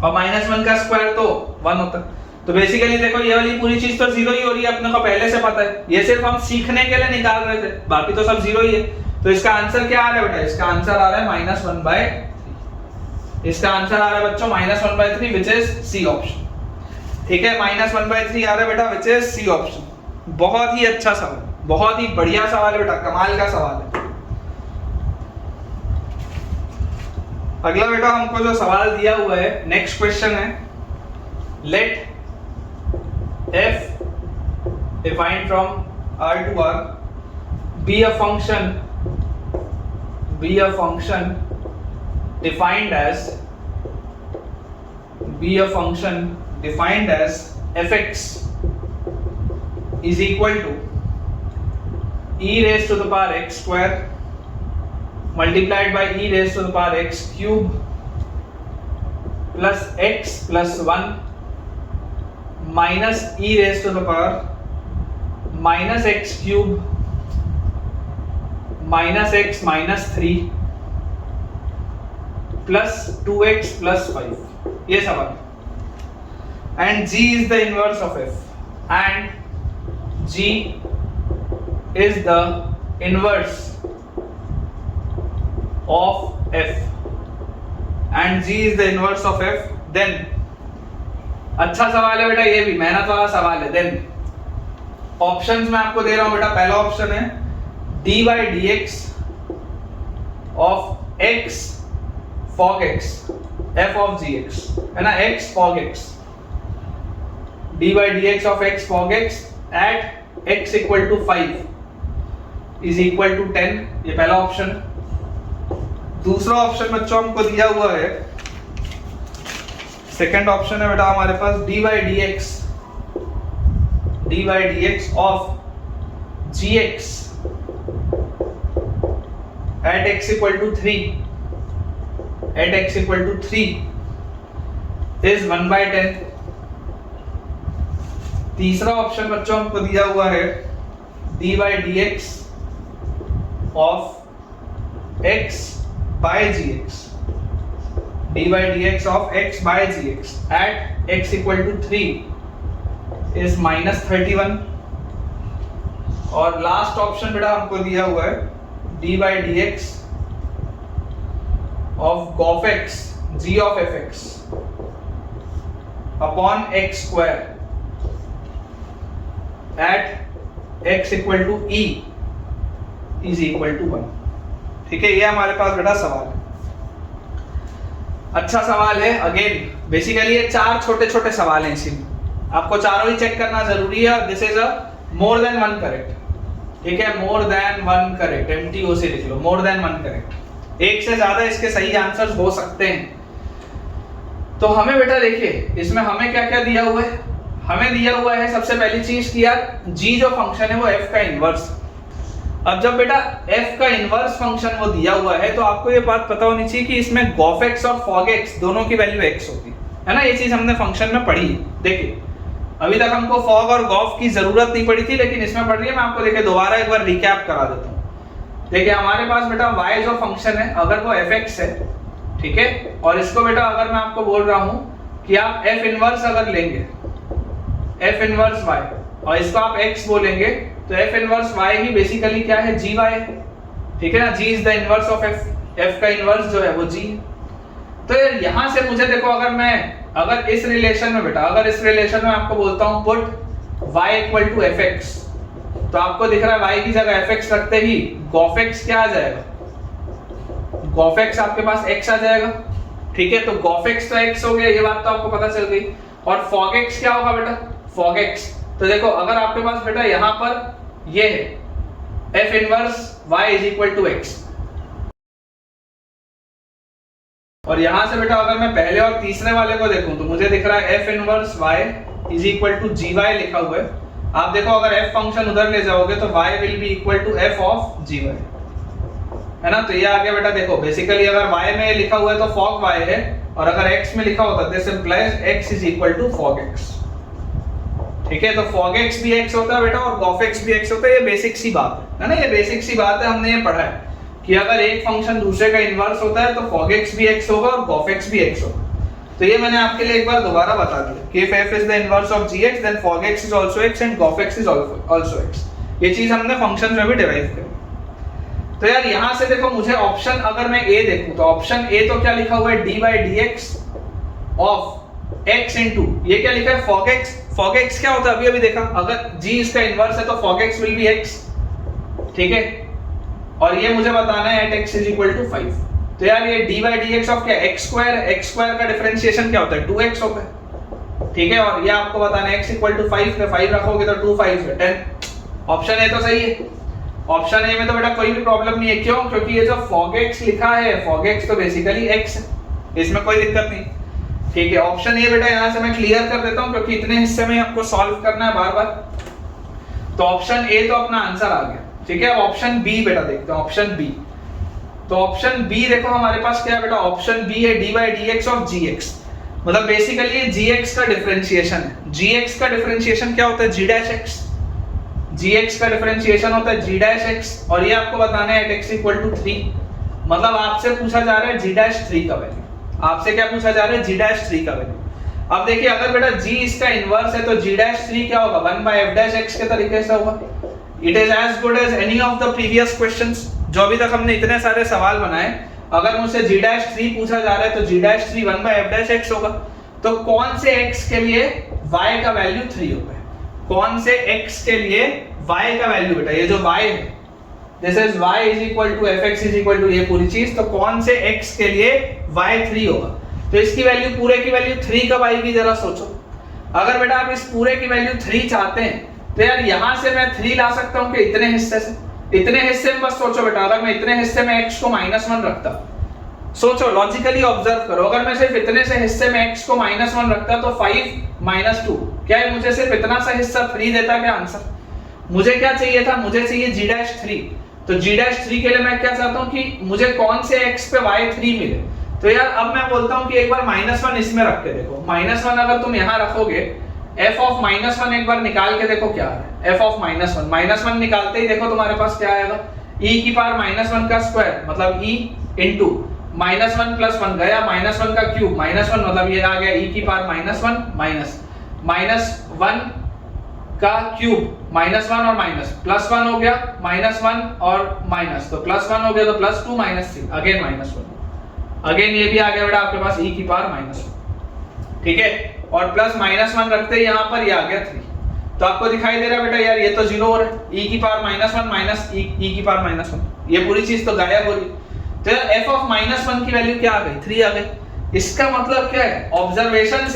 और -1 का स्क्वायर तो 1 होता है। तो बेसिकली देखो ये वाली पूरी चीज तो 0 ही हो रही है, अपने को पहले से पता है, ये सिर्फ हम सीखने के लिए निकाल रहे थे, बाकी तो सब 0 ही है। तो इसका आंसर क्या आ रहा है बेटा, इसका आंसर आ रहा है -1/3, इसका आंसर आ रहा है बच्चों -1/3 विच इज सी ऑप्शन, ठीक है, -1/3 आ रहा है बेटा विच इज सी ऑप्शन। बहुत ही अच्छा सवाल, बहुत ही बढ़िया सवाल है बेटा, कमाल का सवाल है। अगला बेटा हमको जो सवाल दिया हुआ है, नेक्स्ट क्वेश्चन है, let f defined from R to R be a function defined as fx is equal to e raised to the power x square multiplied by e raised to the power x cube plus x plus 1 minus e raised to the power minus x cube minus x minus 3 plus 2x plus 5, ये सवाल, and g is the inverse of f, and g is the inverse of f, and g is the inverse of f, then अच्छा सवाल है बेटा, ये भी मेहनत वाला सवाल है। देन ऑप्शंस मैं आपको दे रहा हूं बेटा, पहला ऑप्शन है dy/dx of x fog x f of gx, है ना, x fog x, dy/dx of x fog x at x equal to 5 is equal to 10, ये पहला ऑप्शन। दूसरा ऑप्शन बच्चों हमको दिया हुआ है, सेकेंड ऑप्शन है बेटा हमारे पास dy/dx of gx at x equal to 3 at x equal to 3 is 1/10। तीसरा ऑप्शन बच्चों हमको दिया हुआ है d/dx of x by gx, d/dx of x by gx at x equal to 3 is -31। और लास्ट ऑप्शन बेटा हमको दिया हुआ है d/dx of gof x g of fx upon x square at x equal to e is equal to 1। ठीक है, ये हमारे पास बेटा सवाल है। अच्छा सवाल है। अगेन बेसिकली ये 4 छोटे छोटे सवाल हैं, इसी में आपको चारों ही चेक करना जरूरी है। This is a more than one correct. ठीक है, more than one correct, MTO से लिख लो, मोर देन वन करेक्ट। एक से ज्यादा इसके सही आंसर्स हो सकते हैं। तो हमें बेटा देखिए इसमें हमें क्या क्या दिया हुआ है। हमें दिया हुआ है सबसे पहली चीज कि यार g जो फंक्शन है वो f का इनवर्स। अब जब बेटा f का इनवर्स फंक्शन वो दिया हुआ है तो आपको ये बात पता होनी चाहिए कि इसमें gof x और fog x दोनों की वैल्यू x होती है ना। ये चीज हमने फंक्शन में पढ़ी। देखिए अभी तक हमको fog और gof की जरूरत नहीं पड़ी थी, लेकिन इसमें पढ़ रही है। मैं आपको देखिए दोबारा एक बार रिकैप करा देता हूँ। देखिए हमारे पास बेटा y जो फंक्शन है अगर वो fx है, ठीक है, और इसको बेटा अगर मैं आपको बोल रहा हूँ कि आप f इनवर्स अगर लेंगे, f इनवर्स y, और इसको आप x बोलेंगे तो f इनवर्स y ही बेसिकली क्या है, gy है। ठीक है ना, g is the inverse of f, f का इनवर्स जो है वो g। तो यार यहां से मुझे देखो अगर इस रिलेशन में बेटा अगर इस रिलेशन में आपको बोलता हूं put y equal to fx, तो आपको दिख रहा है y की जगह fx रखते ही gof x क्या आ जाएगा, gof x आपके पास x आ जाएगा। ठीक है, तो gof x तो x हो गया, ये बात तो आपको पता चल गई। और fog x क्या होगा बेटा, fog x, तो देखो अगर आपके पास बेटा यहां पर ये है f inverse y is equal to x, और यहां से बेटा अगर मैं पहले और तीसरे वाले को देखूं तो मुझे दिख रहा है f inverse y is equal to gy लिखा हुआ है। आप देखो अगर f फंक्शन उधर ले जाओगे तो y will be equal to f of gy, है ना। तो ये आ गया बेटा, देखो बेसिकली अगर y में लिखा हुआ है तो fog y है, और अगर x में लिखा होता this implies x is equal to fog x। ठीक है, तो fog x भी x होता है बेटा और gof x भी x होता है। ये बेसिक सी बात है ना, ये बेसिक सी बात है, हमने ये पढ़ा है कि अगर एक फंक्शन दूसरे का इनवर्स होता है तो fog x भी x होगा और gof x भी x होगा। तो ये मैंने आपके लिए एक बार दोबारा बता दिया कि if f is the inverse of gx then fog x is also x and gof x is also x। ये चीज हमने फंक्शन में भी डिराइव करी। तो यार यहां से देखो मुझे ऑप्शन अगर मैं a देखूं तो ऑप्शन a तो क्या लिखा हुआ है, d/dx ऑफ x इनटू ये क्या लिखा है, fog x। fog x क्या होता है अभी देखा, अगर g इसका इनवर्स है तो fog x will B x। ठीक है, और ये मुझे बताना है at x is equal to 5। तो यार ये d/dx ऑफ क्या, x स्क्वायर का डिफरेंशिएशन क्या होता है, 2x होता है। ठीक है, और ये आपको बताना है x इक्वल टू 5 पे 5 रखोगे तो 2 5 है 10। ऑप्शन ए तो सही है। ऑप्शन ए में तो बेटा कोई भी प्रॉब्लम नहीं है, क्यों, क्योंकि ये जो fog x लिखा है fog x तो बेसिकली x है, इसमें कोई दिक्कत नहीं। ठीक है, ऑप्शन ए बेटा यहां से मैं क्लियर कर देता हूं क्योंकि इतने हिस्से में आपको सॉल्व करना है बार बार। तो ऑप्शन ए तो अपना आंसर आ गया। ठीक है, अब ऑप्शन बी बेटा देखते हैं, ऑप्शन बी। तो ऑप्शन बी देखो हमारे पास क्या है बेटा, ऑप्शन बी है d/dx ऑफ gx, मतलब बेसिकली ये gx का डिफरेंशिएशन है। gx का डिफरेंशिएशन क्या होता है, g'(x), gx का डिफरेंशिएशन होता है g'(x), और ये आपको बताना है at x इक्वल टू 3। मतलब आपसे पूछा जा रहा है g'3 का वैल्यू, आपसे क्या पूछा जा रहा है, g'3 का वैल्यू। अब देखिए अगर बेटा g इसका इनवर्स है तो g'3 क्या होगा, 1/f'(x) के तरीके से होगा। It is as good as any of the previous questions जो अभी तक हमने इतने सारे सवाल बनाए। अगर मुझसे g'3 पूछा जा रहा है तो g'3 1/f'(x) होगा। तो कौन से x के लिए y का वैल्यू 3 होगा, कौन से x के लिए y का वैल्यू बेटा, ये जो y है this is y is equal to fx is equal to ये पूरी चीज, तो कौन से x के लिए y 3 होगा। तो इसकी वैल्यू पूरे की वैल्यू 3 कब आएगी जरा सोचो। अगर बेटा आप इस पूरे की वैल्यू 3 चाहते हैं तो यार यहां से मैं 3 ला सकता हूं कि इतने हिस्से से, इतने हिस्से में बस सोचो बेटा, अगर मैं इतने हिस्से में x को -1 रखता, सोचो लॉजिकली ऑब्जर्व करो, अगर मैं सिर्फ इतने से हिस्से में x को -1 रखता तो 5 - 2 क्या है, मुझे सिर्फ इतना सा हिस्सा 3 देता क्या आंसर। मुझे क्या चाहिए था, मुझे चाहिए g'3। तो g'3 के लिए मैं क्या चाहता हूं कि मुझे कौन से x पे y 3 मिले। तो यार अब मैं बोलता हूँ कि एक बार -1 इसमें रख के देखो। -1 अगर तुम यहाँ रखोगे, f ऑफ -1 एक बार निकाल के देखो क्या है। f ऑफ -1 निकालते ही देखो तुम्हारे पास क्या आएगा, e की पावर -1 का स्क्वायर मतलब e इंटू -1 प्लस 1 गया, -1 का क्यूब -1 मतलब ये आ गया e की पावर -1 माइनस -1 का क्यूब -1 और माइनस +1 हो गया, -1 और माइनस तो +1 हो गया, तो +2 -3 अगेन -1 अगेन ये भी आ गया बेटा आपके पास e की पावर -1, ठीक है। और प्लस -1 रखते ही यहाँ पर ये आ गया 3। तो आपको दिखाई दे रहा है बेटा यार ये तो 0 हो रहा है, e की पावर -1 माइनस e की पावर -1, ये पूरी चीज तो गायब हो रही। तो यार f ऑफ -1 की वैल्यू क्या आ गई, 3 आ गई। इसका मतलब क्या है, ऑब्जर्वेशन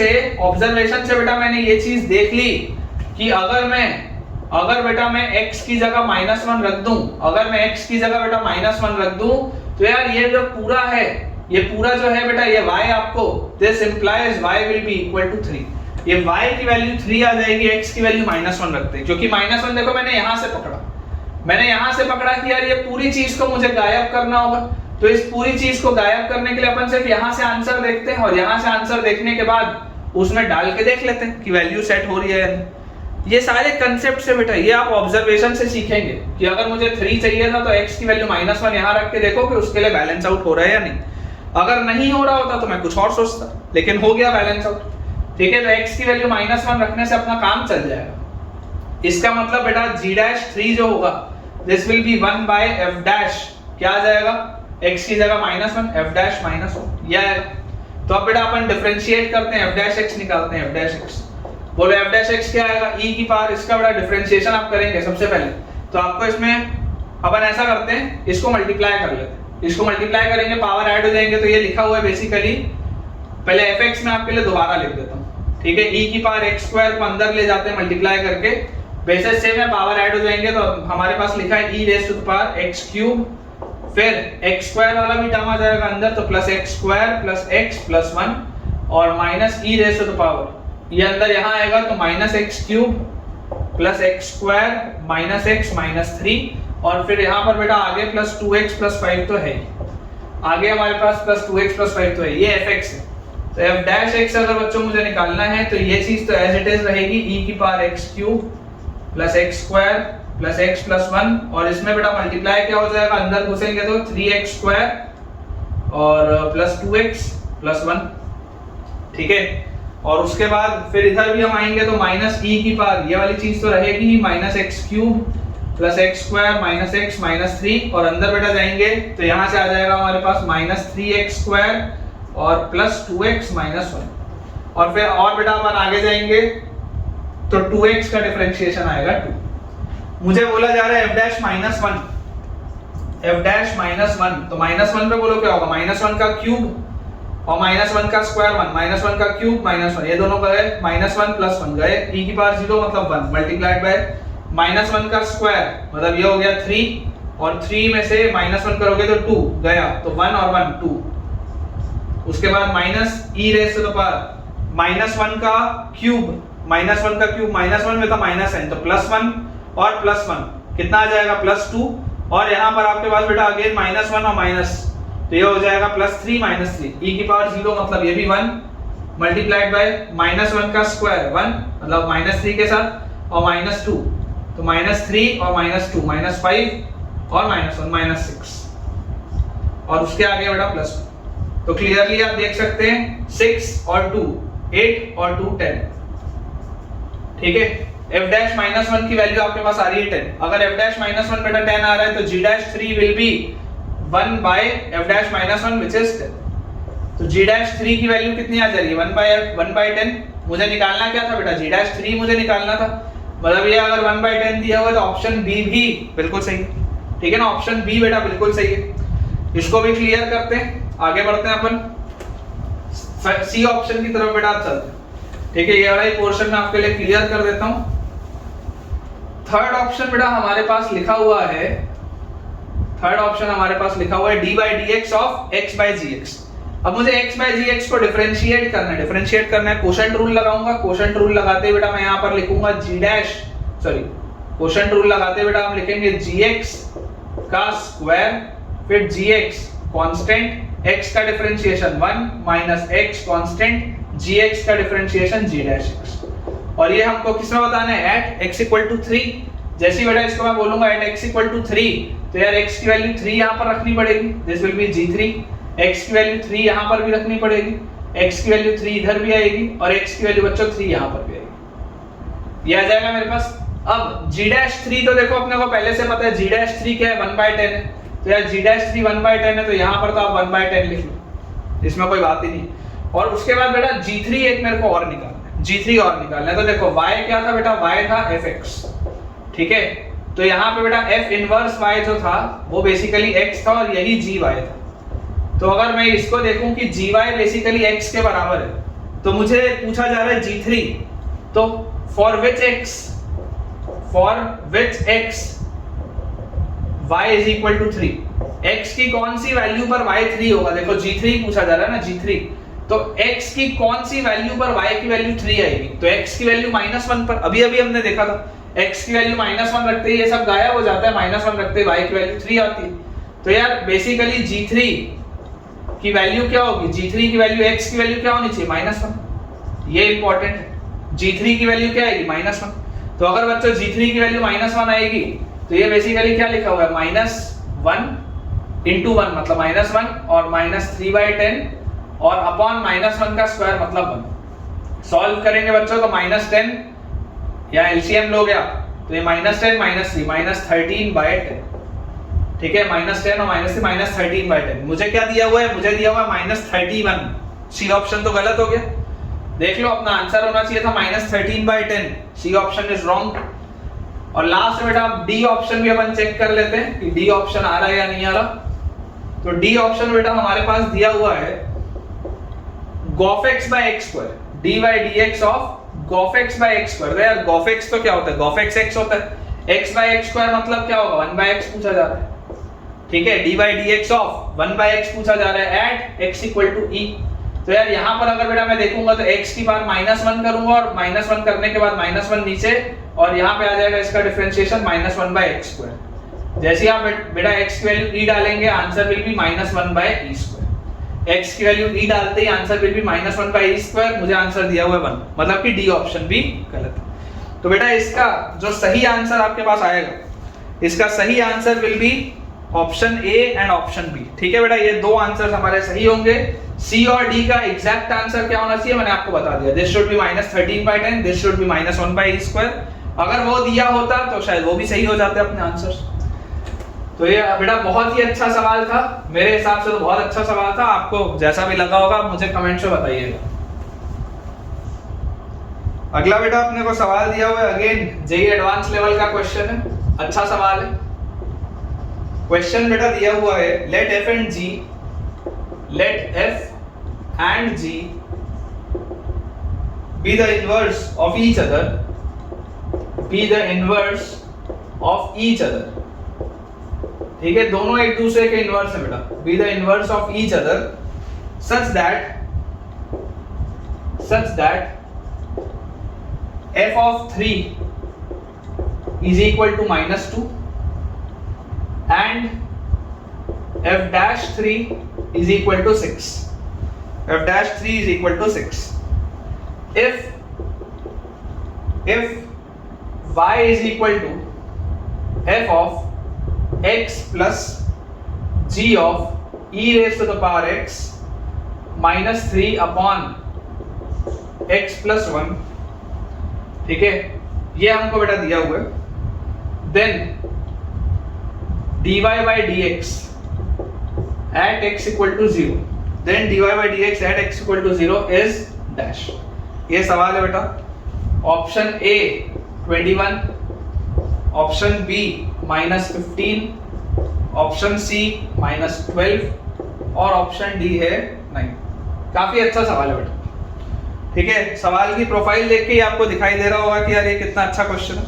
से बेटा मैंने ये चीज देख ली कि अगर बेटा मैं x की जगह -1 रख दूं, अगर मैं x की जगह बेटा -1 रख दूं, तो यार ये जो पूरा है, ये पूरा जो है बेटा ये y आपको this implies y will be equal to 3। ये y की वैल्यू 3 आ जाएगी x की वैल्यू -1 रखते हैं, क्योंकि -1 देखो मैंने यहां से पकड़ा कि यार ये पूरी चीज को मुझे गायब करना होगा। तो इस पूरी चीज को गायब करने के लिए अपन सिर्फ यहां से आंसर देखते हैं और यहां से आंसर देखने के बाद उसमें डाल के देख लेते हैं कि वैल्यू सेट हो रही है या नहीं। ये सारे कंसेप्ट से बेटा ये आप ऑब्जर्वेशन से सीखेंगे कि अगर मुझे 3 चाहिए था तो x की वैल्यू -1 यहां रख के देखो कि उसके लिए बैलेंस आउट हो रहा है या नहीं। अगर नहीं हो रहा होता तो मैं कुछ और सोचता, लेकिन हो गया बैलेंस आउट, ठीक है। तो x की वैल्यू -1 रखने से अपना काम चल जाएगा। इसका मतलब बेटा g'3 जो होगा this will be 1 by f dash, क्या आ जाएगा, x की जगह -1 f डैश -1 ये आएगा। तो अब बेटा अपन डिफरेंशिएट करते हैं, f डैश x निकालते हैं, f डैश x बोलो f डैश x क्या आएगा, e की पावर, इसका बेटा डिफरेंशिएशन आप करेंगे सबसे पहले। तो आपको इसमें अपन ऐसा करते हैं, इसको मल्टीप्लाई कर लेते हैं, इसको मल्टीप्लाई करेंगे पावर ऐड हो जाएंगे। तो ये लिखा हुआ है बेसिकली, पहले fx में आपके लिए दोबारा लिख देता हूं, ठीक है। e की पावर x स्क्वायर को अंदर ले जाते हैं मल्टीप्लाई करके, बेसिस से में पावर ऐड हो जाएंगे। तो हमारे पास लिखा है e raise to the power x cube, फिर x स्क्वायर वाला भी टर्म आ जाएगा अंदर, तो plus x square plus x plus 1 और minus e raise to the power, ये अंदर यहां आएगा तो -x cube plus x square minus x minus 3 और फिर यहाँ पर बेटा आगे प्लस 2x प्लस 5 तो है, आगे हमारे पास प्लस 2x प्लस 5 तो है, ये fx है। तो f डैश x अगर बच्चों मुझे निकालना है तो ये चीज तो एज इट इज रहेगी, e की power x cube plus x square plus x plus 1 और इसमें बेटा मल्टीप्लाई क्या हो जाएगा, अंदर घुसेंगे तो 3x स्क्वायर और प्लस 2x प्लस 1, ठीक है। और उसके बाद फिर इधर भी हम आएंगे तो माइनस e की पावर, ये वाली चीज तो रहेगी ही, minus x cube plus x square minus x minus 3 और अंदर बेटा जाएंगे तो यहां से आ जाएगा हमारे पास माइनस 3x स्क्वायर और प्लस 2x माइनस 1 और फिर और बेटा अपन आगे जाएंगे तो 2x का डिफरेंशिएशन आएगा 2। मुझे बोला जा रहा है f डैश -1 तो -1 पे बोलो क्या होगा, -1 का क्यूब और -1 का स्क्वायर 1, -1 का क्यूब -1, ये दोनों गए -1 प्लस 1 गए, e की पावर 0 मतलब 1 मल्टीप्लाइड बाय -1 का स्क्वायर मतलब ये हो गया 3 और 3 में से -1 करोगे तो 2 गया, तो 1 और 1 2। उसके बाद minus e raise to the power -1 का क्यूब -1 में था माइनस है तो +1 और +1 कितना आ जाएगा +2 और यहाँ पर आपके पास बेटा अगेन -1 और माइनस, तो ये हो जाएगा +3 -3, e की पावर 0 मतलब ये भी 1 मल्टीप्लाइड बाय -1 का स्क्वायर 1 मतलब -3 के साथ और -2 तो -3 और -2 -5 और -1 -6 और उसके आगे बेटा +1। तो क्लियरली आप देख सकते हैं 6 और 2 8 और 2 10, ठीक है। f डैश -1 की वैल्यू आपके पास आ रही है 10, अगर f डैश -1 बेटा 10 आ रहा है तो g'3 will be 1 by f dash -1 which is 10। तो g'3 की वैल्यू कितनी आ जा रही है 1 बाय 10। मुझे निकालना क्या था बेटा, g'3 मुझे निकालना था, मतलब ये अगर 1 बाय 10 दिया हुआ तो ऑप्शन बी भी बिल्कुल सही है, ठीक है ना, ऑप्शन बी बेटा बिल्कुल सही है। इसको भी क्लियर करते हैं, आगे बढ़ते हैं अपन सी ऑप्शन की तरफ बेटा चलते हैं, ठीक है। ये वाला पोर्शन मैं आपके लिए क्लियर कर देता हूं। थर्ड ऑप्शन बेटा हमारे पास लिखा हुआ है, dy by dx of x by gx। अब मुझे x by gx को डिफरेंशिएट करना है, कोशेंट रूल लगाऊंगा, कोशेंट रूल लगाते ही बेटा मैं यहां पर लिखूंगा कोशेंट रूल लगाते बेटा हम लिखेंगे gx का स्क्वायर फिर gx कांस्टेंट x का differentiation 1 minus x constant gx का डिफरेंशिएशन g डैश x। और ये हमको किसमें बताना है? At x equal to 3। जैसे बेटा इसको मैं बोलूंगा एट x इक्वल टू 3, तो यार x की वैल्यू 3 यहां पर रखनी पड़ेगी, this will B g3। x की वैल्यू 3 यहां पर भी रखनी पड़ेगी, x की वैल्यू 3 इधर भी आएगी और x की वैल्यू बच्चों 3 यहां पर भी आएगी। ये आ जाएगा मेरे पास। अब g डैश 3 तो देखो अपने को पहले से पता है g डैश 3 क्या है? 1/10 है। तो यार g डैश 3 1/10 है, तो यहां पर तो आप 1/10 लिख लो, इसमें कोई बात ही नहीं। और उसके बाद बेटा g3 एक मेरे को और निकालना है, g3 और निकालना है। तो देखो y क्या था बेटा? y था fx, ठीक है। तो यहाँ पे बेटा f इनवर्स y जो था वो बेसिकली x था और यही gy था। तो अगर मैं इसको देखूं कि gy बेसिकली x के बराबर है, तो मुझे पूछा जा रहा है g3, तो for which x y is equal to 3, x की कौन सी वैल्यू पर y 3 होगा? देखो g3 पूछा जा रहा है ना, g3, तो x की कौन सी वैल्यू पर y की वैल्यू 3 आएगी? तो x की वैल्यू -1 पर, अभी हमने देखा था x की वैल्यू -1 रखते ही ये सब गायब हो जाता है, -1 रखते ही y की वैल्यू 3 आती है। तो यार बेसिकली g3 की वैल्यू क्या होगी? g3 की वैल्यू x की वैल्यू क्या होनी चाहिए? -1। ये इंपॉर्टेंट है, g3 की वैल्यू क्या आएगी? -1। तो अगर बच्चों g3 की वैल्यू -1 आएगी, तो ये बेसिकली क्या लिखा हुआ है? -1 into 1 मतलब -1 और -3/10 और अपॉन -1 का स्क्वायर मतलब 1। सॉल्व करेंगे बच्चों तो -10 या एलसीएम लोगे आप, तो ये -10 -3 -13/10, ठीक है। -10 और -3 -13/10। मुझे क्या दिया हुआ है? मुझे दिया हुआ है -31। सी ऑप्शन तो गलत हो गया, देख लो अपना आंसर होना चाहिए था -13/10। C option is wrong. और लास्ट में बेटा डी ऑप्शन भी अपन चेक कर लेते हैं कि डी ऑप्शन आ रहा है या नहीं आ रहा। तो डी ऑप्शन बेटा हमारे पास दिया हुआ है gofx by x square, dy dx of gofx by x square। यार gofx तो क्या होता है? gofx x होता है, x by x square मतलब क्या होगा? 1/x पूछा जा रहा है, ठीक है। dy dx of 1/x पूछा जा रहा है at x equal to e। तो यार यहाँ पर अगर बेटा मैं देखूंगा तो x की बार -1 करूंगा और -1 करने के बाद -1 नीचे, और यहाँ पे आ जाएगा इसका डिफरेंशिएशन -1/x स्क्वायर। जैसे आप बेटा x की वैल्यू e डालेंगे, answer will be -1/e square. x की वैल्यू e डालते ही answer will be -1/e square. मुझे आंसर दिया हुआ है 1, मतलब कि डी ऑप्शन भी गलत है। तो बेटा इसका जो सही आंसर आपके पास आएगा, इसका सही answer will be option A and option B, ठीक है बेटा। ये दो आंसर हमारे सही होंगे। सी और डी का एग्जैक्ट आंसर क्या होना चाहिए मैंने आपको बता दिया। This should be -13/10, this should be -1/e square. अगर वो दिया होता तो शायद वो भी सही हो जाते अपने आंसर। तो ये बेटा बहुत ही अच्छा सवाल था, मेरे हिसाब से तो बहुत अच्छा सवाल था। आपको जैसा भी लगा होगा मुझे कमेंट में बताइएगा। अगला बेटा अपने को सवाल दिया हुआ है, अगेन जेईई एडवांस लेवल का क्वेश्चन है, अच्छा सवाल है। क्वेश्चन बेटा दिया हुआ है, let f and g be the inverse of each other, ठीक है। दोनों एक दूसरे के इनवर्स है बेटा। Be the inverse of each other such that f of 3 is equal to -2 and f dash 3 is equal to 6. f dash 3 is equal to 6. If y is equal to f of x plus g of e raised to the power x minus 3 upon x plus 1, ठीक है, ये हमको बेटा दिया हुआ है। Then dy by dx at x equal to 0, then dy by dx at x equal to 0 is dash। ये सवाल है बेटा। Option A 21, option B -15, option C -12 और ऑप्शन डी है 9। काफी अच्छा सवाल है बेटा, ठीक है। सवाल की प्रोफाइल देख के ही आपको दिखाई दे रहा होगा कि यार ये कितना अच्छा क्वेश्चन है।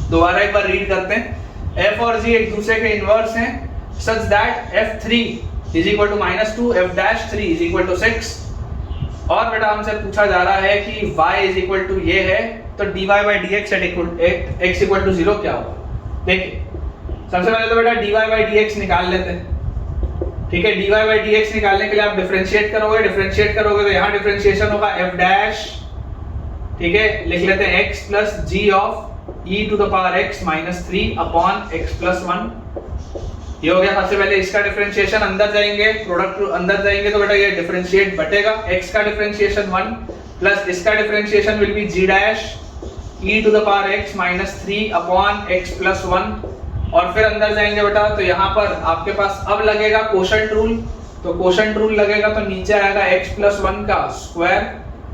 दोबारा एक बार रीड करते हैं। f और g एक दूसरे के इनवर्स हैं such that f3 is equal to -2, f dash 3 is equal to 6। और बेटा हमसे पूछा जा रहा है कि y is equal to ये है, तो dy by dx at x equal to 0 क्या होगा। देखिए सबसे पहले तो बेटा dy by dx निकाल लेते हैं। ठीक है, dy बाई dx निकालने के लिए आप डिफरेंशिएट करोगे तो यहाँ डिफरेंशिएशन होगा f डैश, ठीक है, लिख लेते हैं x plus g of e to the power x minus 3 upon x plus 1। ये हो गया। सबसे पहले इसका डिफरेंशिएशन, अंदर जाएंगे, प्रोडक्ट अंदर जाएंगे तो बेटा ये डिफरेंशिएट बटेगा, x का डिफरेंशिएशन 1 प्लस इसका differentiation will be g dash e to the power x minus 3 upon x plus 1। और फिर अंदर जाएंगे बेटा तो यहाँ पर आपके पास अब लगेगा कोशेंट रूल, तो कोशेंट रूल लगेगा तो नीचे आएगा x प्लस 1 का स्क्वायर,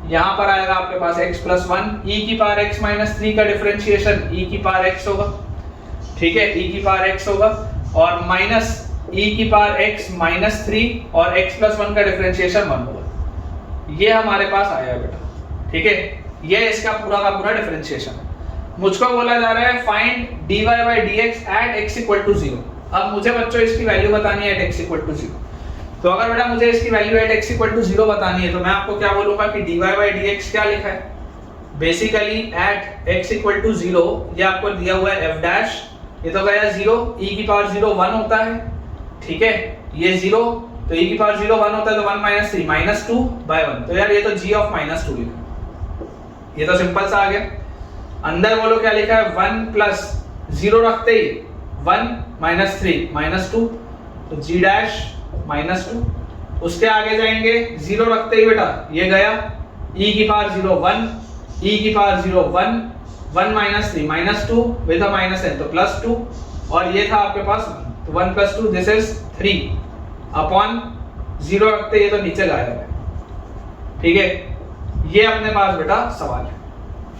यहाँ पर आएगा आपके पास x प्लस 1, e की पावर x माइनस 3 का डिफरेंशिएशन e की पावर x होगा, ठीक है, e की पावर x होगा, और माइनस e की पावर x माइनस 3 और x प्लस 1 का डिफरेंशिएशन 1 होगा। ये हमारे पास आया बेटा, ठीक है, ये इसका पूरा का पूरा डिफरेंशिएशन है। मुझको बोला जा रहा है find dy by dx at x equal to 0। अब मुझे बच्चों इसकी वैल्यू बतानी है at x equal to 0। तो अगर बेटा मुझे इसकी value at x equal to 0 बतानी है तो मैं आपको क्या बोलूंगा कि dy by dx क्या लिखा है, basically at x equal to 0 ये आपको दिया हुआ है f डैश, ये तो गया 0, e की पावर 0 1 होता है, ठीक है, ये 0 तो e की पावर 0 1 होता है तो 1 माइनस 3 माइनस 2 बाय 1, तो यार ये तो g ऑफ माइनस 2 लिखा, ये तो सिंपल सा आ गया। अंदर बोलो क्या लिखा है, 1 प्लस 0 रखते ही 1 माइनस 3 माइनस 2 तो g डैश माइनस 2। उसके आगे जाएंगे 0 रखते ही बेटा ये गया e की पावर 0 1, e की power 0 1, 1 minus 3 minus 2 with a minus n तो प्लस 2, और ये था आपके पास 1 तो 1 प्लस 2 दिस इज 3 अपॉन 0 रखते ये तो नीचे गायब है, ठीक है। ये अपने पास बेटा सवाल है,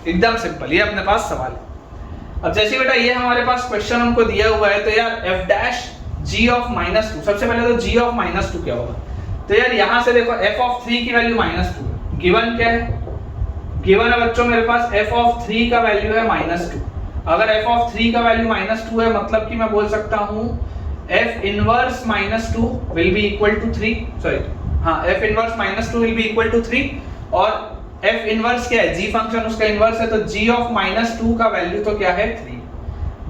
एकदम सिंपल, ये अपने पास सवाल है। अब जैसे बेटा ये हमारे पास क्वेश्चन हमको दिया हुआ है तो यार f dash g of minus 2, सबसे पहले तो g ऑफ माइनस 2 क्या होगा, तो यार यहाँ से देखो f ऑफ 3 की वैल्यू माइनस 2 है, गिवन क्या है, गिवन है बच्चों मेरे पास f ऑफ 3 का वैल्यू है माइनस 2। अगर f ऑफ 3 का वैल्यू माइनस 2 है मतलब कि मैं बोल सकता हूँ f inverse minus 2 will be equal to 3, sorry हाँ, f inverse minus 2 will be equal to 3, और f इनवर्स क्या है, g फंक्शन उसका इनवर्स है, तो g ऑफ माइनस 2 का वैल्यू तो क्या है 3,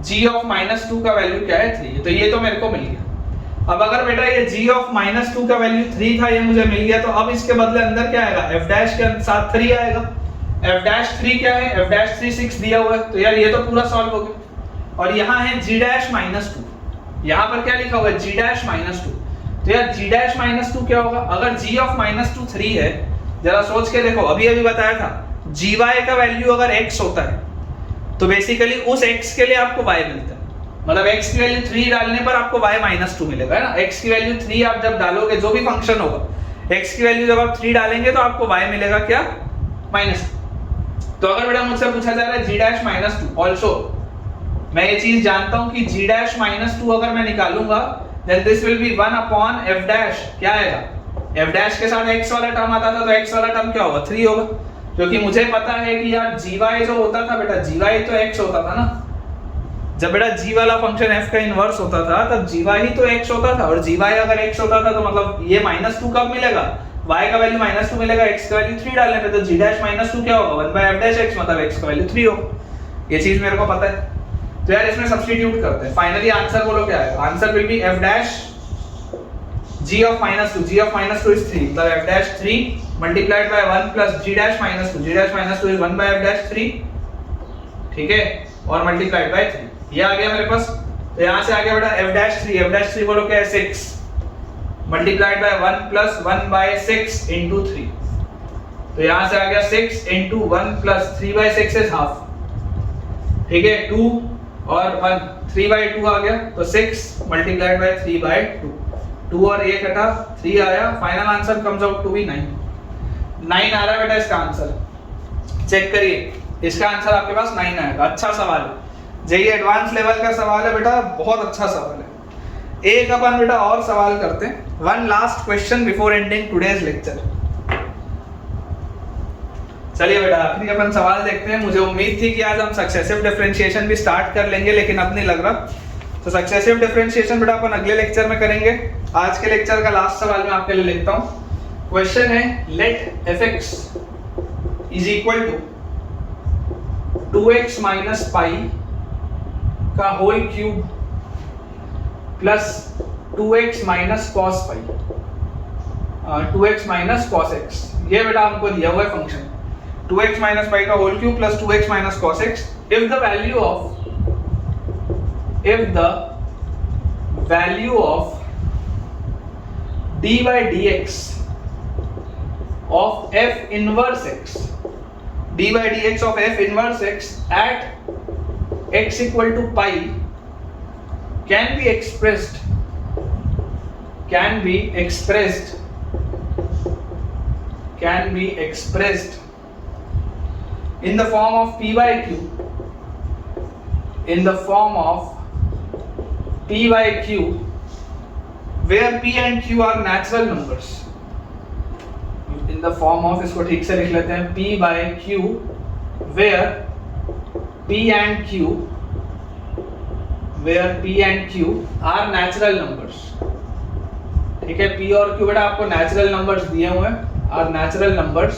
g ऑफ माइनस 2 का वैल्यू क्या है 3, तो ये तो मेरे को मिल गया। अब अगर बेटा ये g ऑफ माइनस 2 का वैल्यू 3 था, ये मुझे मिल गया, तो अब इसके बदले अंदर क्या आएगा, f डैश के साथ 3 आएगा, f डैश 3 क्या है, f डैश 3 6 दिया हुआ है, तो यार ये तो पूरा सॉल्व हो गया। और यहाँ है g डैश माइनस 2, यहाँ पर क्या लिखा हुआ है g डैश माइनस 2, तो यार g डैश माइनस 2 क्या होगा, अगर g ऑफ माइनस 2 3 है, जरा सोच के देखो, अभी अभी बताया था gy का वैल्यू अगर x होता है तो बेसिकली उस x के लिए आपको y मिलता है, मतलब x की वैल्यू 3 डालने पर आपको y माइनस 2 मिलेगा, है ना। x की वैल्यू 3 आप जब डालोगे, जो भी फंक्शन होगा, x की वैल्यू जब आप 3 डालेंगे तो आपको y मिलेगा क्या, माइनस 2। तो अगर बेटा मुझसे पूछा जा रहा है g डैश माइनस 2, ऑल्सो मैं ये चीज जानता हूं कि g डैश माइनस 2 अगर मैं निकालूंगा then this will be 1 upon f dash, क्या आएगा, f डैश के साथ x वाला टर्म आता था तो x वाला टर्म क्या होगा 3 होगा, क्योंकि मुझे पता है कि यार gy जो होता था बेटा, gy तो x होता था ना, जब बेटा g वाला फंक्शन f का इनवर्स होता था तब gy ही तो x होता था, और gy अगर x होता था तो मतलब ये माइनस 2 कब मिलेगा, y का वैल्यू माइनस 2 मिलेगा, x का वैल्यू 3 डालने पे, तो g डैश माइनस 2 क्या होगा 1 बाय f डैश x, मतलब x का वैल्यू 3 होगा, ये चीज मेरे को पता है। तो यार इसमें सब्स्टिट्यूट करते हैं, फाइनली आंसर बोलो क्या आएगा, answer will be f dash g of minus 2, g of minus 2 is 3, मतलब f dash 3 multiplied by 1 plus g dash minus 2, g dash minus 2 is 1 by f dash 3, ठीक है, और मल्टीप्लाइड बाय 3, ये आ गया मेरे पास। तो यहां से आ गया बेटा f डैश 3 बोलो क्या है 6 multiplied by 1 plus 1 by 6 into 3, तो यहां से आ गया 6 into 1 plus 3 by 6 is half, ठीक है, 2 और 1 3 बाय 2 आ गया, तो 6 मल्टीप्लाइड बाय 3 बाय 2 और ये कटा 3 आया, final answer comes out to be 9 आ रहा है बेटा इसका आंसर, चेक करिए, इसका आंसर आपके पास 9 आएगा। अच्छा सवाल है, जेईई एडवांस लेवल का सवाल है बेटा, बहुत अच्छा सवाल है। एक अपन बेटा और सवाल करते हैं, one last question before ending today's lecture. चलिए बेटा आखिरी अपन सवाल देखते हैं। मुझे उम्मीद थी कि आज हम सक्सेसिव डिफरेंशिएशन भी स्टार्ट कर लेंगे, लेकिन अब नहीं लग रहा। तो सक्सेसिव डिफरेंशिएशन बेटा अपन अगले लेक्चर में करेंगे। आज के लेक्चर का लास्ट सवाल मैं आपके लिए लिखता हूँ। क्वेश्चन है let fx is equal to 2x minus pi का whole cube plus 2x minus cos pi, 2x minus cos x, ये बेटा हमको दिया हुआ है फंक्शन 2x माइनस पाई का whole cube plus 2x minus cos x. If the value of dy dx of f inverse x, dy dx of f inverse x at x equal to pi can be expressed in the form of p by q, where p and q are natural numbers, in the form of, इसको ठीक से लिख लेते हैं, p by q where p and q are natural numbers। ठीक है, p और q बेटा आपको नेचुरल नंबर्स दिए हुए हैं, are natural numbers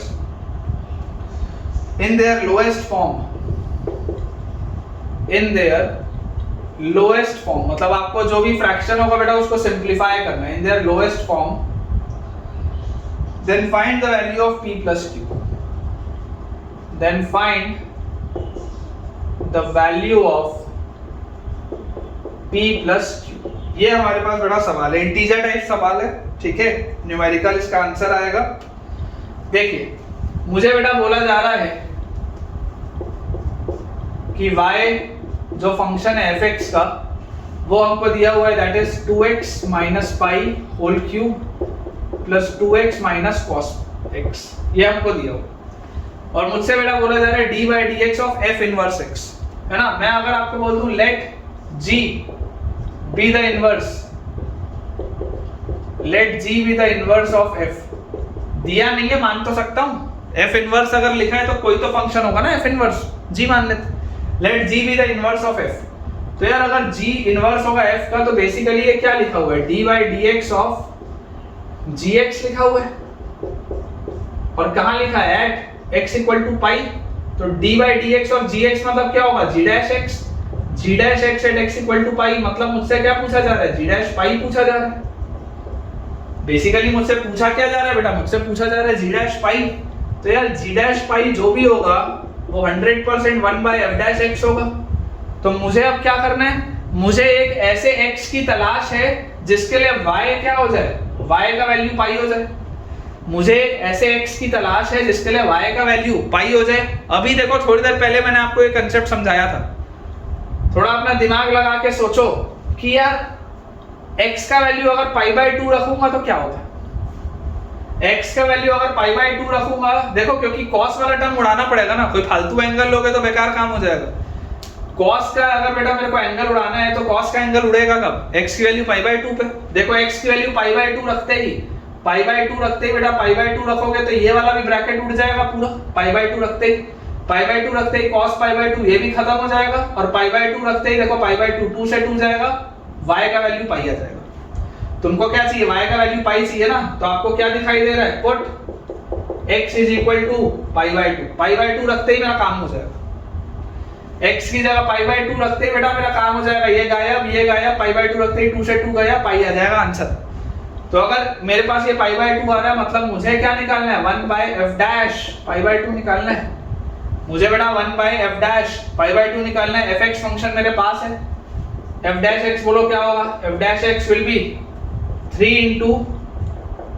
in their lowest form, मतलब आपको जो भी फ्रैक्शन होगा बेटा उसको सिंप्लीफाई करना है, in their lowest form, then find the value of p plus q, ये हमारे पास बड़ा सवाल है, इंटीजर टाइप सवाल है, ठीक है, न्यूमेरिकल इसका आंसर आएगा। देखिए मुझे बेटा बोला जा रहा है कि y जो फंक्शन है fx का वो हमको दिया हुआ है, that is 2x minus pi whole cube plus 2x minus cos x, ये हमको दिया हुआ। और मुझसे बेटा बोला जा रहा है dy dx of f inverse x, है ना। मैं अगर आपको बोल दूं late g be the inverse of f, दिया नहीं है मान तो सकता हूं, f इनवर्स अगर लिखा है तो कोई तो फंक्शन होगा ना f इनवर्स, g मान लेते, late g be the inverse of f। तो यार अगर g इनवर्स होगा f का तो बेसिकली ये क्या लिखा हुआ है, dy dx ऑफ gx लिखा हुआ है, और कहां लिखा है, at x equal to pi, तो dy dx ऑफ gx मतलब क्या होगा, g dash x at x equal to pi, मतलब मुझसे क्या पूछा जा रहा है, g dash pi पूछा जा रहा है। बेसिकली मुझसे पूछा क्या जा रहा है बेटा, मुझसे पूछा जा रहा है g dash pi, तो यार g dash pi जो भी होगा वो 100% 1 by f dash x होगा। तो मुझे अब क्या करना है, मुझे एक ऐसे x की तलाश है जिसके लिए y क्या हो जाए, y का वैल्यू पाई हो जाए। मुझे एक ऐसे x की तलाश है जिसके लिए y का वैल्यू पाई हो जाए। अभी देखो थोड़ी देर पहले मैंने आपको एक कंसेप्ट समझाया था, थोड़ा अपना दिमाग लगा के सोचो कि यार x का वैल्यू अगर पाई बाय 2 रखूंगा तो क्या होगा, x का वैल्यू अगर पाई बाय 2 रखूंगा, देखो क्योंकि cos वाला टर्म उड़ाना पड़ेगा ना, कोई फालतू एंगल लोगे तो बेकार काम हो जाएगा। cos का अगर बेटा मेरे को एंगल उड़ाना है तो cos का एंगल उड़ेगा कब, x की वैल्यू पाई बाय 2 पे। देखो x की वैल्यू पाई बाय 2 रखते ही बेटा पाई बाय 2 रखोगे तो ये वाला भी ब्रैकेट उड़ जाएगा पूरा, पाई बाय 2 रखते ही cos पाई बाय 2 ये भी खत्म हो जाएगा, और पाई बाय 2 रखते ही देखो पाई बाय 2 से 2 जाएगा, y का वैल्यू पाई आ जाएगा। तुमको क्या चाहिए, y का वैल्यू पाई चाहिए ना, तो आपको क्या दिखाई दे रहा है, put x is equal to pi by 2 रखते ही मेरा काम हो जाएगा। x की जगह पाई बाय 2 रखते ही बेटा मेरा काम हो जाएगा, ये गायब, पाई बाय 2 रखते ही 2 से 2 गया, पाई आ जाएगा आंसर। तो अगर मेरे पास ये पाई बाय 2 आ रहा है मतलब मुझे क्या निकालना है, 1 by f dash pi by 2 निकालना है मुझे बेटा, 1 by f dash pi by 2 निकालना है। fx फंक्शन मेरे पास है, f डैश x बोलो क्या होगा, f dash x will B 3 into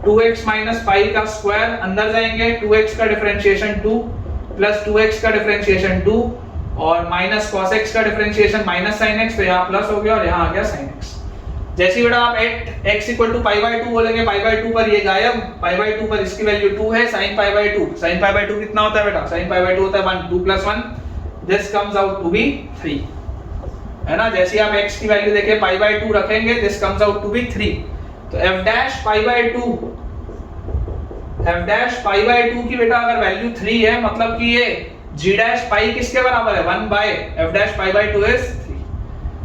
2x minus pi का स्क्वायर, अंदर जाएंगे 2x का डिफरेंशिएशन 2 प्लस 2x का डिफरेंशिएशन 2 और माइनस cos x का डिफरेंशिएशन माइनस sin x, तो यहाँ प्लस हो गया और यहाँ आ गया sin x। जैसे बेटा आप x equal to pi by 2 बोलेंगे, पाई बाय 2 पर ये गायब, पाई बाय 2 पर इसकी वैल्यू 2 है, sin pi by 2, sin pi by 2 कितना होता है बेटा, sin पाई बाय 2 होता है 1, 2 plus 1 this comes out to be 3, है ना। जैसे आप x की वैल्यू देखे पाई बाय 2 रखेंगे, this comes out to be 3। तो f डैश पाई बाय 2 की बेटा अगर वैल्यू 3 है मतलब कि ये g डैश पाई किसके बराबर है, 1 by f dash pi by 2 is 3।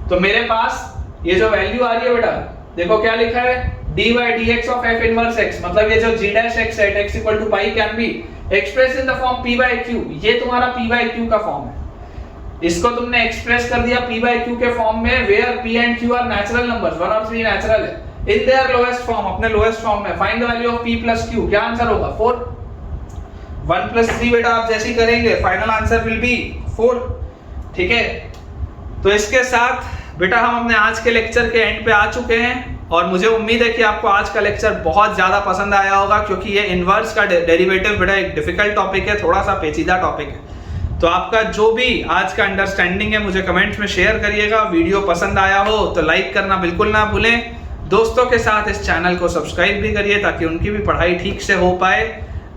तो मेरे पास ये जो वैल्यू आ रही है बेटा, देखो क्या लिखा है, dy dx of f inverse x, मतलब ये जो g डैश x है x equal to pi can be express in the form p by q, ये तुम्हारा p बाय q का फॉर्म है। इसको तुमने एक्सप्रेस कर दिया p बाय q के फॉर्म में, where p and q are natural numbers, 1 और 3 नेचुरल है। इन देयर लोएस्ट फॉर्म, अपने लोएस्ट फॉर्म में find the value of p plus q, क्या आंसर होगा 4। 1 प्लस 3 बेटा आप जैसे ही करेंगे फाइनल आंसर विल बी 4। ठीक है, तो इसके साथ बेटा हम अपने आज के लेक्चर के एंड पे आ चुके हैं और मुझे उम्मीद है कि आपको आज का लेक्चर बहुत ज्यादा पसंद आया होगा, क्योंकि ये इनवर्स का डेरिवेटिव बेटा एक डिफिकल्ट टॉपिक है, थोड़ा सा पेचीदा टॉपिक है। तो आपका जो भी आज का अंडरस्टैंडिंग है मुझे कमेंट्स में शेयर करिएगा। वीडियो पसंद आया हो तो लाइक करना बिल्कुल ना भूलें। दोस्तों के साथ इस चैनल को सब्सक्राइब भी करिए ताकि उनकी भी पढ़ाई ठीक से हो पाए।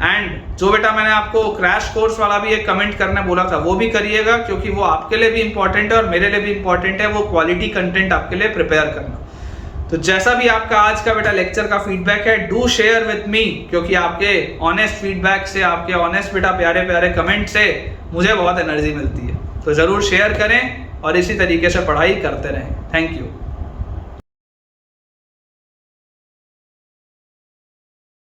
एंड जो बेटा मैंने आपको क्रैश कोर्स वाला भी एक कमेंट करने बोला था वो भी करिएगा, क्योंकि वो आपके लिए भी इंपॉर्टेंट है और मेरे लिए भी इंपॉर्टेंट है, वो क्वालिटी कंटेंट आपके लिए प्रिपेयर करना। तो जैसा भी आपका आज का बेटा लेक्चर का फीडबैक है, डू शेयर विद मी, क्योंकि आपके ऑनेस्ट फीडबैक से, आपके ऑनेस्ट बेटा प्यारे प्यारे कमेंट से मुझे बहुत एनर्जी मिलती है। तो जरूर शेयर करें और इसी तरीके से पढ़ाई करते रहें। Thank you.